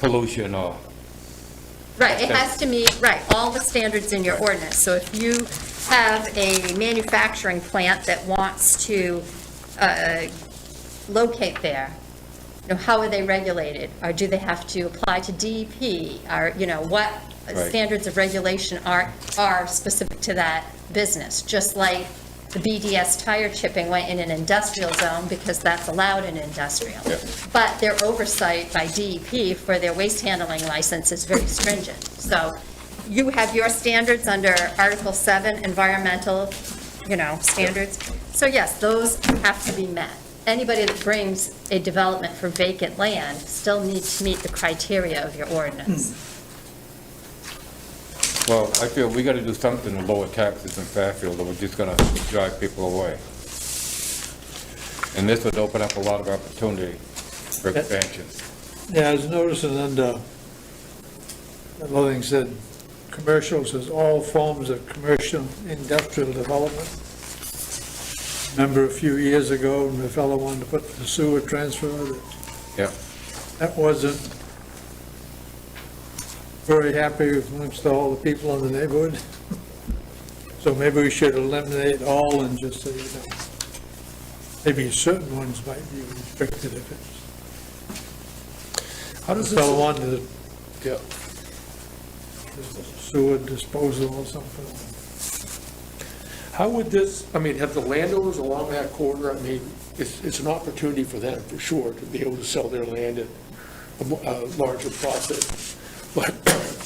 S2: pollution or.
S3: Right, it has to meet, right, all the standards in your ordinance. So if you have a manufacturing plant that wants to locate there, how are they regulated? Or do they have to apply to DEP? Or, what
S2: Right.
S3: standards of regulation are specific to that business? Just like the BDS tire chipping went in an industrial zone because that's allowed in industrial.
S2: Yeah.
S3: But their oversight by DEP for their waste handling license is very stringent. So you have your standards under Article 7, environmental, standards. So yes, those have to be met. Anybody that brings a development for vacant land still needs to meet the criteria of your ordinance.
S2: Well, I feel we gotta do something to lower taxes in Fairfield, or we're just gonna drive people away. And this would open up a lot of opportunity for expansion.
S4: Yeah, I was noticing under, another thing said, commercial says all forms of commercial industrial development. Remember a few years ago, when the fellow wanted to put the sewer transfer,
S2: Yeah,
S4: that wasn't very happy amongst all the people in the neighborhood. So maybe we should eliminate all and just say, maybe certain ones might be restricted if it's.
S1: How does
S4: The
S1: this?
S4: fellow wanted
S1: Yeah.
S4: sewer disposal or something.
S1: How would this, have the landowners along that corridor, it's an opportunity for them, for sure, to be able to sell their land at a larger profit. But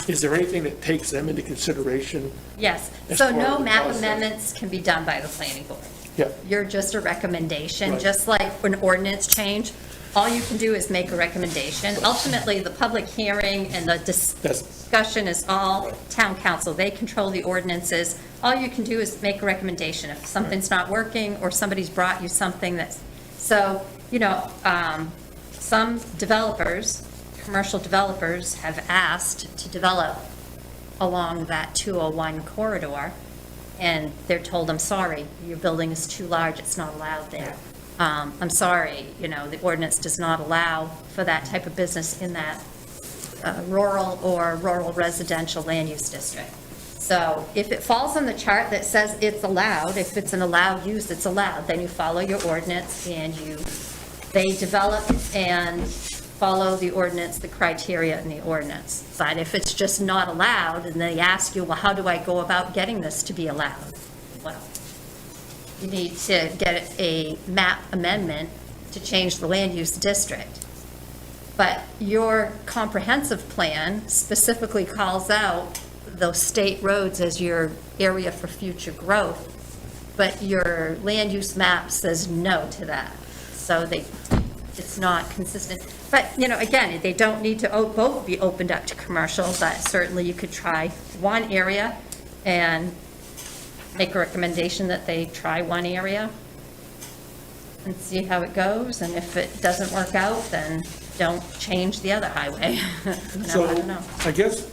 S1: is there anything that takes them into consideration?
S3: Yes,
S1: As
S3: so
S1: part
S3: no
S1: of the
S3: map
S1: process.
S3: amendments can be done by the planning board.
S1: Yeah,
S3: You're just a recommendation,
S1: Right.
S3: just like an ordinance change. All you can do is make a recommendation. Ultimately, the public hearing and the discussion is all town council. They control the ordinances. All you can do is make a recommendation. If something's not working or somebody's brought you something that's, so, some developers, commercial developers have asked to develop along that 201 corridor, and they're told, I'm sorry, your building is too large, it's not allowed there. I'm sorry, the ordinance does not allow for that type of business in that rural or rural residential land use district. So if it falls on the chart that says it's allowed, if it's an allowed use, it's allowed, then you follow your ordinance and they develop and follow the ordinance, the criteria in the ordinance. But if it's just not allowed, and they ask you, well, how do I go about getting this to be allowed? Well, you need to get a map amendment to change the land use district. But your comprehensive plan specifically calls out those state roads as your area for future growth, but your land use map says no to that. So it's not consistent. But, again, they don't need to both be opened up to commercial, but certainly you could try one area and make a recommendation that they try one area and see how it goes, and if it doesn't work out, then don't change the other highway. I don't know.
S1: I guess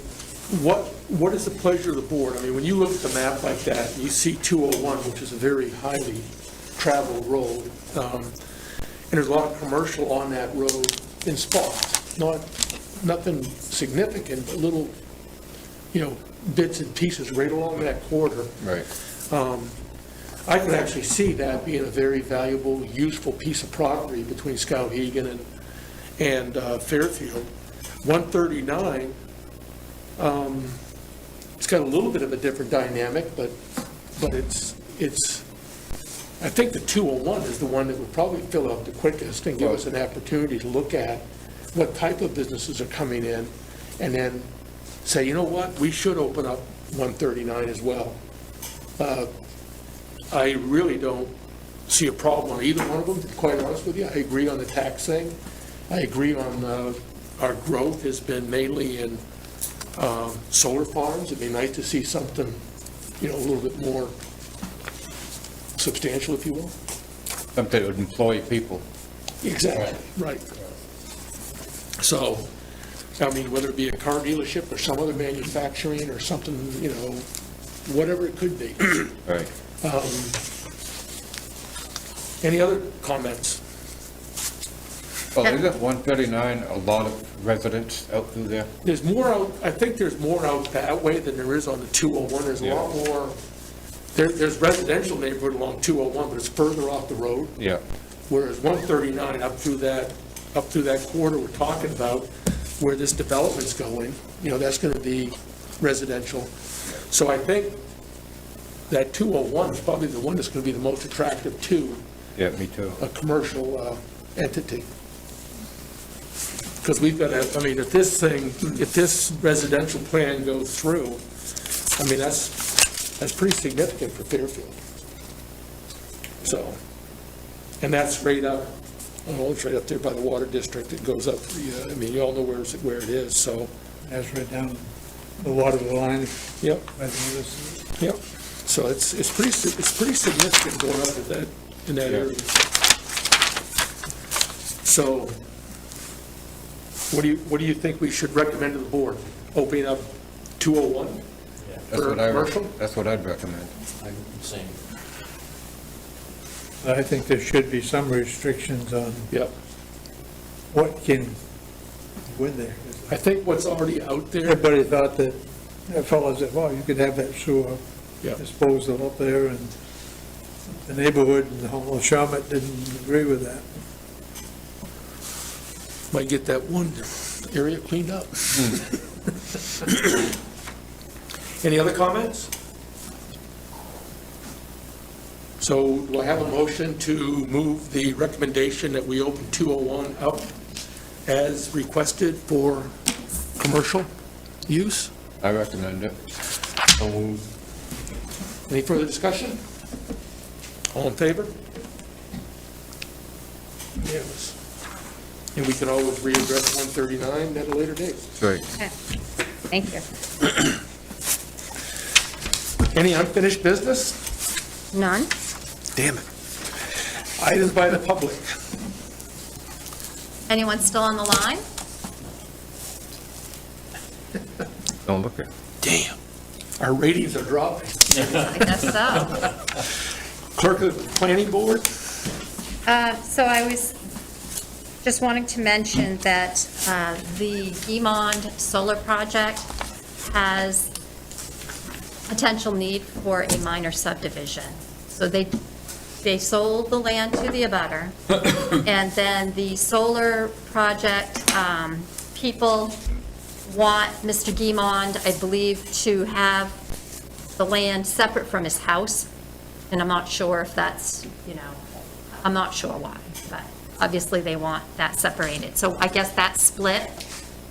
S1: what what is the pleasure of the board? I mean, when you look at the map like that, you see 201, which is a very highly traveled road, and there's a lot of commercial on that road in spots, nothing significant, but little, bits and pieces right along that corridor.
S2: Right.
S1: I could actually see that being a very valuable, useful piece of property between Skowhegan and Fairfield. 139, it's got a little bit of a different dynamic, but it's, I think the 201 is the one that would probably fill out the quickest and give us an opportunity to look at what type of businesses are coming in, and then say, you know what, we should open up 139 as well. I really don't see a problem on either one of them, to be quite honest with you. I agree on the tax thing. I agree on our growth has been mainly in solar farms. It'd be nice to see something, a little bit more substantial, if you will.
S2: Something that would employ people.
S1: Exactly, right. So, I mean, whether it be a car dealership or some other manufacturing or something, whatever it could be.
S2: Right.
S1: Any other comments?
S2: Well, isn't 139 a lot of residents out through there?
S1: There's more out, I think there's more out that way than there is on the 201. There's a lot more, there's residential neighborhood along 201, but it's further off the road.
S2: Yeah.
S1: Whereas 139 up through that corridor we're talking about, where this development's going, that's going to be residential. So I think that 201 is probably the one that's going to be the most attractive to
S2: Yeah, me too.
S1: a commercial entity. Because we've got to, I mean, if this residential plan goes through, I mean, that's pretty significant for Fairfield. So, and that's right up, it's right up there by the water district. It goes up, I mean, you all know where it is, so.
S4: That's right down the water line.
S1: Yep,
S4: Right there, this is-
S1: yep. So it's pretty significant going up in that
S2: Yeah.
S1: area. So, what do you think we should recommend to the board? Opening up 201 for commercial?
S2: That's what I'd recommend.
S8: Same.
S4: I think there should be some restrictions on
S1: Yep.
S4: what can go in there.
S1: I think what's already out there,
S4: Everybody thought that fellow said, well, you could have that sewer
S1: yeah,
S4: disposal up there, and the neighborhood and the whole Shawmut didn't agree with that.
S1: might get that one area cleaned up. Any other comments? So do I have a motion to move the recommendation that we open 201 up as requested for commercial use?
S2: I recommend it.
S1: Any further discussion? All in favor? Yes. And we can always readdress 139 at a later date.
S2: Right.
S3: Okay. Thank you.
S1: Any unfinished business?
S3: None?
S1: Damn it. Items by the public.
S3: Anyone still on the line?
S2: Don't look at it.
S1: Damn. Our ratings are dropping.
S3: I guess so.
S1: Clerk of the Planning Board?
S3: So I was just wanting to mention that the Guimond Solar Project has potential need for a minor subdivision. So they sold the land to the abutter, and then the solar project people want Mr. Guimond, I believe, to have the land separate from his house, and I'm not sure if that's, I'm not sure why, but obviously they want that separated. So I guess that split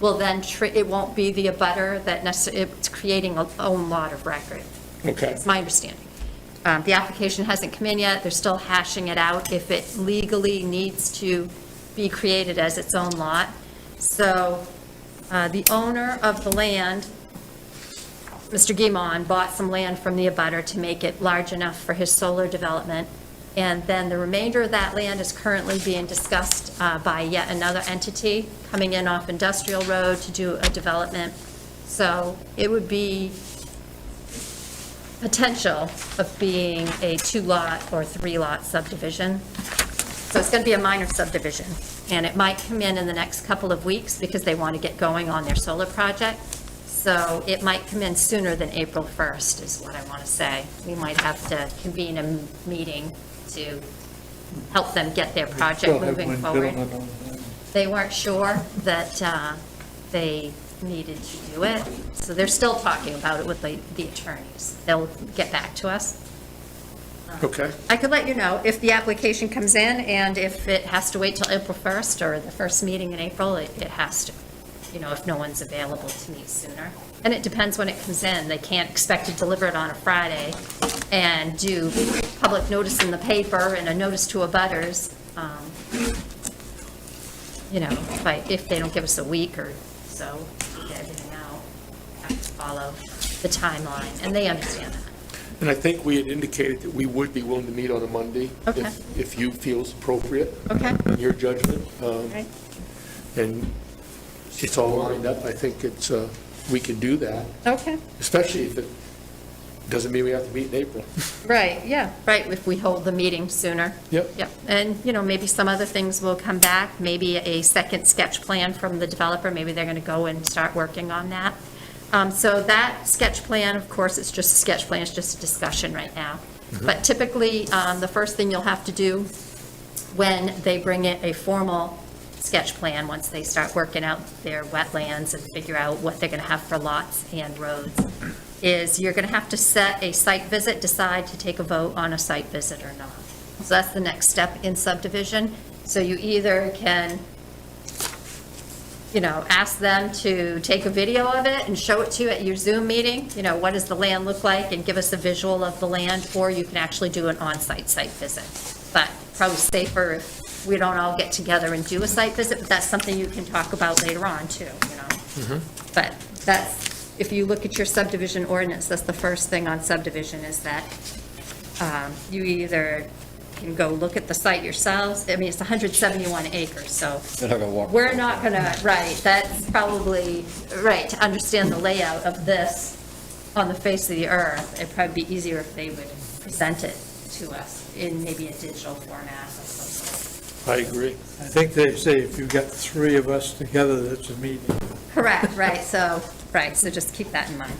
S3: will then, it won't be the abutter that necessarily, it's creating a own lot of record.
S1: Okay.
S3: It's my understanding. The application hasn't come in yet. They're still hashing it out if it legally needs to be created as its own lot. So the owner of the land, Mr. Guimond, bought some land from the abutter to make it large enough for his solar development. And then the remainder of that land is currently being discussed by yet another entity coming in off Industrial Road to do a development. So it would be potential of being a 2-lot or 3-lot subdivision. So it's going to be a minor subdivision, and it might come in the next couple of weeks because they want to get going on their solar project. So it might come in sooner than April 1st is what I want to say. We might have to convene a meeting to help them get their project
S4: Still have
S3: moving
S4: one
S3: forward.
S4: gentleman on that.
S3: They weren't sure that they needed to do it, so they're still talking about it with the attorneys. They'll get back to us.
S1: Okay.
S3: I could let you know if the application comes in, and if it has to wait till April 1st or the first meeting in April, it has to, if no one's available to meet sooner. And it depends when it comes in. They can't expect to deliver it on a Friday and do public notice in the paper and a notice to abutters, if they don't give us a week or so to get everything out. Have to follow the timeline, and they understand that.
S1: And I think we had indicated that we would be willing to meet on a Monday.
S3: Okay.
S1: If you feel it's appropriate.
S3: Okay.
S1: In your judgment.
S3: Right.
S1: And it's all lined up. I think we can do that,
S3: Okay.
S1: especially if it doesn't mean we have to meet in April.
S3: Right, yeah, right, if we hold the meeting sooner.
S1: Yep.
S3: Yep, and, maybe some other things will come back, maybe a second sketch plan from the developer, maybe they're going to go and start working on that. So that sketch plan, of course, it's just a sketch plan, it's just a discussion right now. But typically, the first thing you'll have to do when they bring in a formal sketch plan, once they start working out their wetlands and figure out what they're going to have for lots and roads, is you're going to have to set a site visit, decide to take a vote on a site visit or not. So that's the next step in subdivision. So you either can, ask them to take a video of it and show it to you at your Zoom meeting, what does the land look like, and give us a visual of the land, or you can actually do an on-site site visit. But probably safer if we don't all get together and do a site visit, but that's something you can talk about later on too, But if you look at your subdivision ordinance, that's the first thing on subdivision is that you either can go look at the site yourselves. I mean, it's 171 acres, so
S2: They're not gonna walk.
S3: we're not gonna, right, that's probably, right, to understand the layout of this on the face of the earth, it'd probably be easier if they would present it to us in maybe a digital format or something.
S1: I agree.
S4: I think they say if you've got 3 of us together, that's a meeting.
S3: Correct, so just keep that in mind.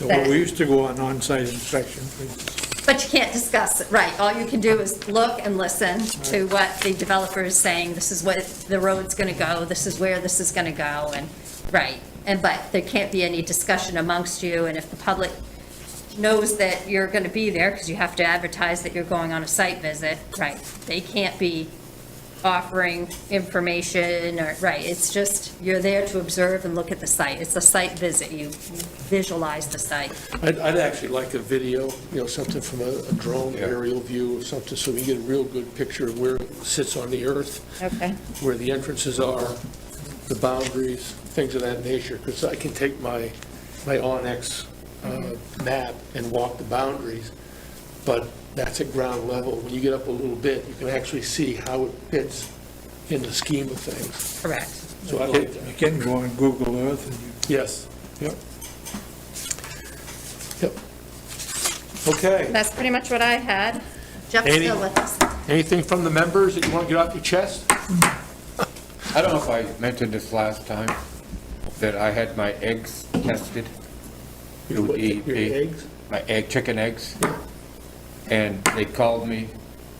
S4: Well, we used to go on on-site inspections.
S3: But you can't discuss it, right, all you can do is look and listen to what the developer is saying, this is what the road's gonna go, this is where this is gonna go, and, right, but there can't be any discussion amongst you, and if the public knows that you're gonna be there, because you have to advertise that you're going on a site visit, right, they can't be offering information, or, right, it's just, you're there to observe and look at the site, it's a site visit, you visualize the site.
S1: I'd actually like a video, something from a drone aerial view or something, so we get a real good picture of where it sits on the earth,
S3: Okay.
S1: where the entrances are, the boundaries, things of that nature, because I can take my Onyx map and walk the boundaries, but that's at ground level. When you get up a little bit, you can actually see how it fits in the scheme of things.
S3: Correct.
S1: So I like that.
S4: You can go on Google Earth and you
S1: Yes, yep. Yep. Okay.
S3: That's pretty much what I had. Jeff's
S1: Any-
S3: still with us.
S1: Anything from the members that you want to get off your chest?
S2: I don't know if I mentioned this last time, that I had my eggs tested.
S1: Your what-
S2: The-
S1: your
S2: the-
S1: eggs?
S2: My chicken eggs. And they called me,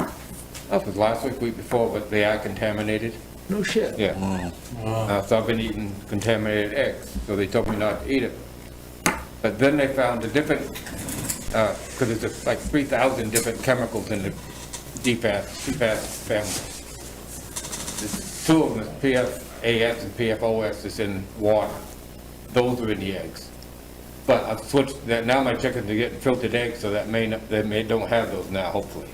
S2: it was last week before, but they are contaminated.
S1: No shit.
S2: Yeah. So I've been eating contaminated eggs, so they told me not to eat it. But then they found a different, because there's like 3,000 different chemicals in the PFAS family. There's 2 of them, PFAS and PFOS is in water. Those are in the eggs. But I've switched, now my chickens are getting filtered eggs, so that they don't have those now, hopefully.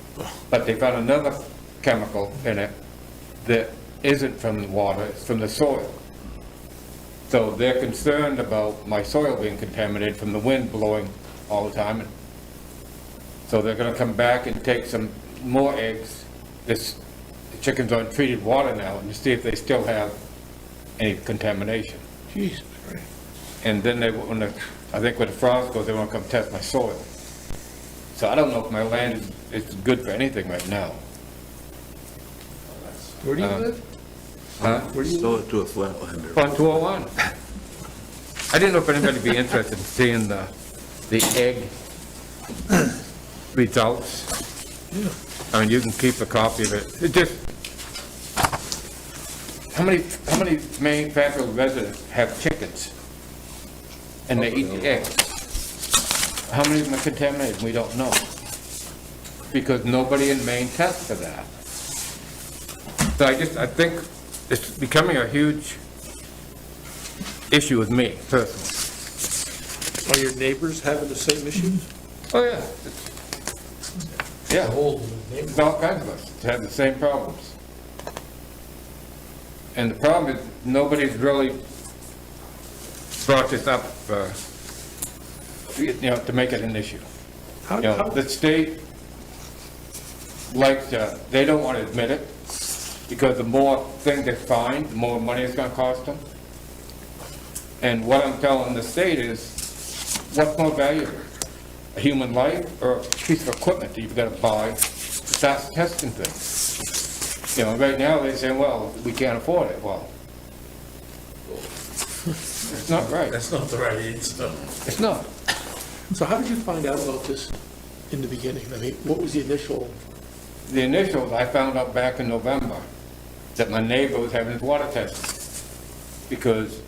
S2: But they found another chemical in it that isn't from the water, it's from the soil. So they're concerned about my soil being contaminated from the wind blowing all the time. So they're gonna come back and take some more eggs, the chickens are in treated water now, and to see if they still have any contamination.
S1: Jesus Christ.
S2: And then they want to, I think when the frost goes, they want to come test my soil. So I don't know if my land is good for anything right now.
S1: Where do you live?
S2: Huh?
S1: Where do you
S8: Sell
S1: live?
S8: it to a flatlander.
S2: On 201. I didn't know if anybody'd be interested in seeing the egg results. I mean, you can keep a copy of it. It just, how many Maine Fairfield residents have chickens? And they eat the eggs? How many of them are contaminated? We don't know. Because nobody in Maine tests for that. So I think it's becoming a huge issue with me personally.
S1: Are your neighbors having the same issues?
S2: Oh, yeah. Yeah, there's all kinds of us have the same problems. And the problem is, nobody's really brought this up, to make it an issue.
S1: How,
S2: The state likes, they don't want to admit it, because the more things they find, the more money it's going to cost them. And what I'm telling the state is, what's more valuable? A human life or a piece of equipment that you've got to buy to start testing things? Right now they say, well, we can't afford it. Well, it's not right.
S8: That's not the right answer.
S2: It's not.
S1: so how did you find out about this in the beginning? I mean, what was the initial?
S2: The initials, I found out back in November that my neighbor was having his water tested because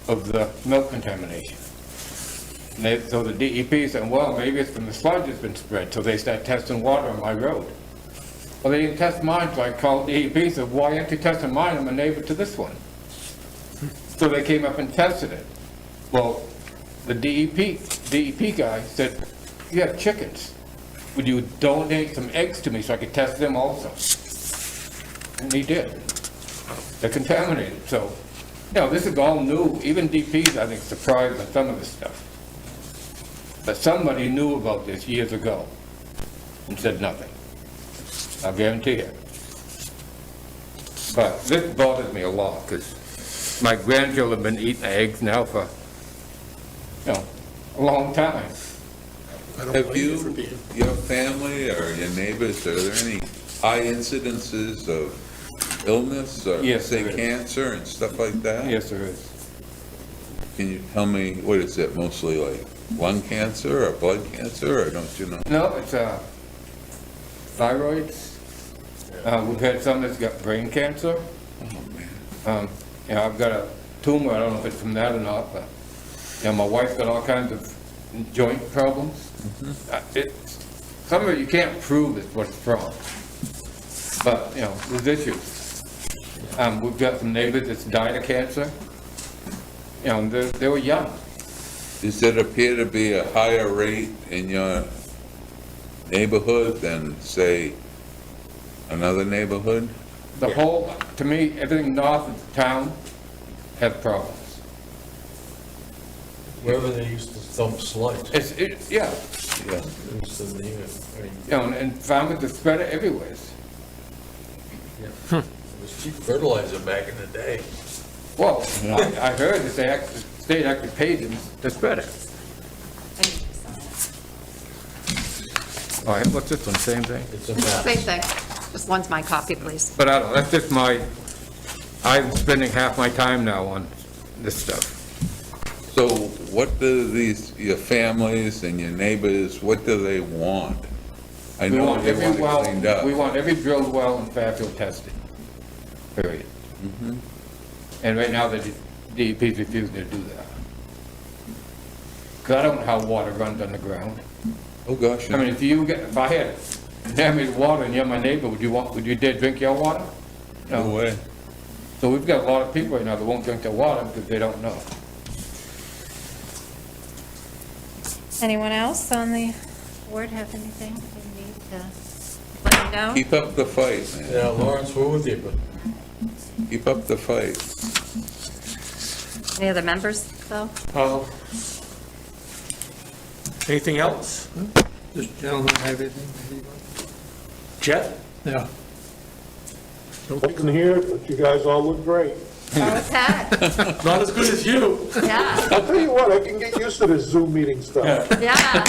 S2: of the milk contamination. So the DEP said, well, maybe it's from the sludge that's been spread, so they start testing water on my road. Well, they didn't test mine, so I called DEP and said, why aren't you testing mine? I'm a neighbor to this one. So they came up and tested it. Well, the DEP guy said, you have chickens. Would you donate some eggs to me so I could test them also? And he did. They're contaminated, so, this is all new. Even DP's, I think, surprised by some of this stuff. But somebody knew about this years ago and said nothing. I'll guarantee you. But this bothers me a lot, because my grandchildren have been eating eggs now for, a long time.
S1: I don't
S8: Have
S1: blame
S8: you,
S1: for being.
S8: your family or your neighbors, are there any high incidences of illness or
S2: Yes,
S8: say
S2: there is.
S8: cancer and stuff like that?
S2: Yes, there is.
S8: Can you tell me, what is it, mostly like lung cancer or blood cancer, or don't you know?
S2: No, it's thyroids. We've had some that's got brain cancer.
S8: Oh, man.
S2: I've got a tumor, I don't know if it's from that or not, but, my wife's got all kinds of joint problems. Some of it you can't prove is what it's from. But, there's issues. We've got some neighbors that's died of cancer. They were young.
S8: Does it appear to be a higher rate in your neighborhood than, say, another neighborhood?
S2: To me, everything north of the town has problems.
S9: Wherever they used to dump sludge,
S2: Yeah,
S8: Yeah.
S9: they used to name it.
S2: and farmers have spread it everywhere.
S9: It was cheap fertilizer back in the day.
S2: Well, I heard that the state actually paid them to spread it. All right, what's this one, same thing?
S9: It's a mess.
S3: Same thing. Just one's my copy, please.
S2: But I don't know, that's just I'm spending half my time now on this stuff.
S8: So what do your families and your neighbors, what do they want? I
S2: We
S8: know
S2: want
S8: they
S2: every
S8: want it
S2: well,
S8: cleaned up.
S2: we want every drilled well in Fairfield tested, period. And right now, the DEP's refusing to do that. Because I don't know how water runs underground.
S8: Oh, gosh.
S2: I mean, if I had contaminated water and you're my neighbor, would you dare drink your water?
S8: No way.
S2: So we've got a lot of people right now that won't drink their water because they don't know.
S3: Anyone else on the board have anything they need to let me know?
S8: Keep up the fight, man.
S9: Yeah, Lawrence, we're with you, but
S8: Keep up the fight.
S3: Any other members, though?
S1: Anything else?
S4: Does the gentleman have anything?
S1: Jeff?
S4: Yeah.
S1: Don't think
S6: Wasn't here, but you guys all look great.
S3: Okay,
S1: Not as good as you.
S3: yeah,
S6: I'll tell you what, I can get used to this Zoom meeting stuff.
S3: yeah.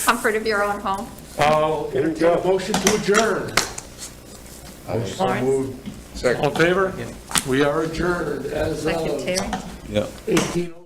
S3: Comfort of your own home.
S1: I'll entertain a motion to adjourn.
S3: Lawrence?
S8: Second,
S1: All in favor? We are adjourned as
S3: Second,
S1: of
S3: Terry?
S8: yeah.
S1: 18:06.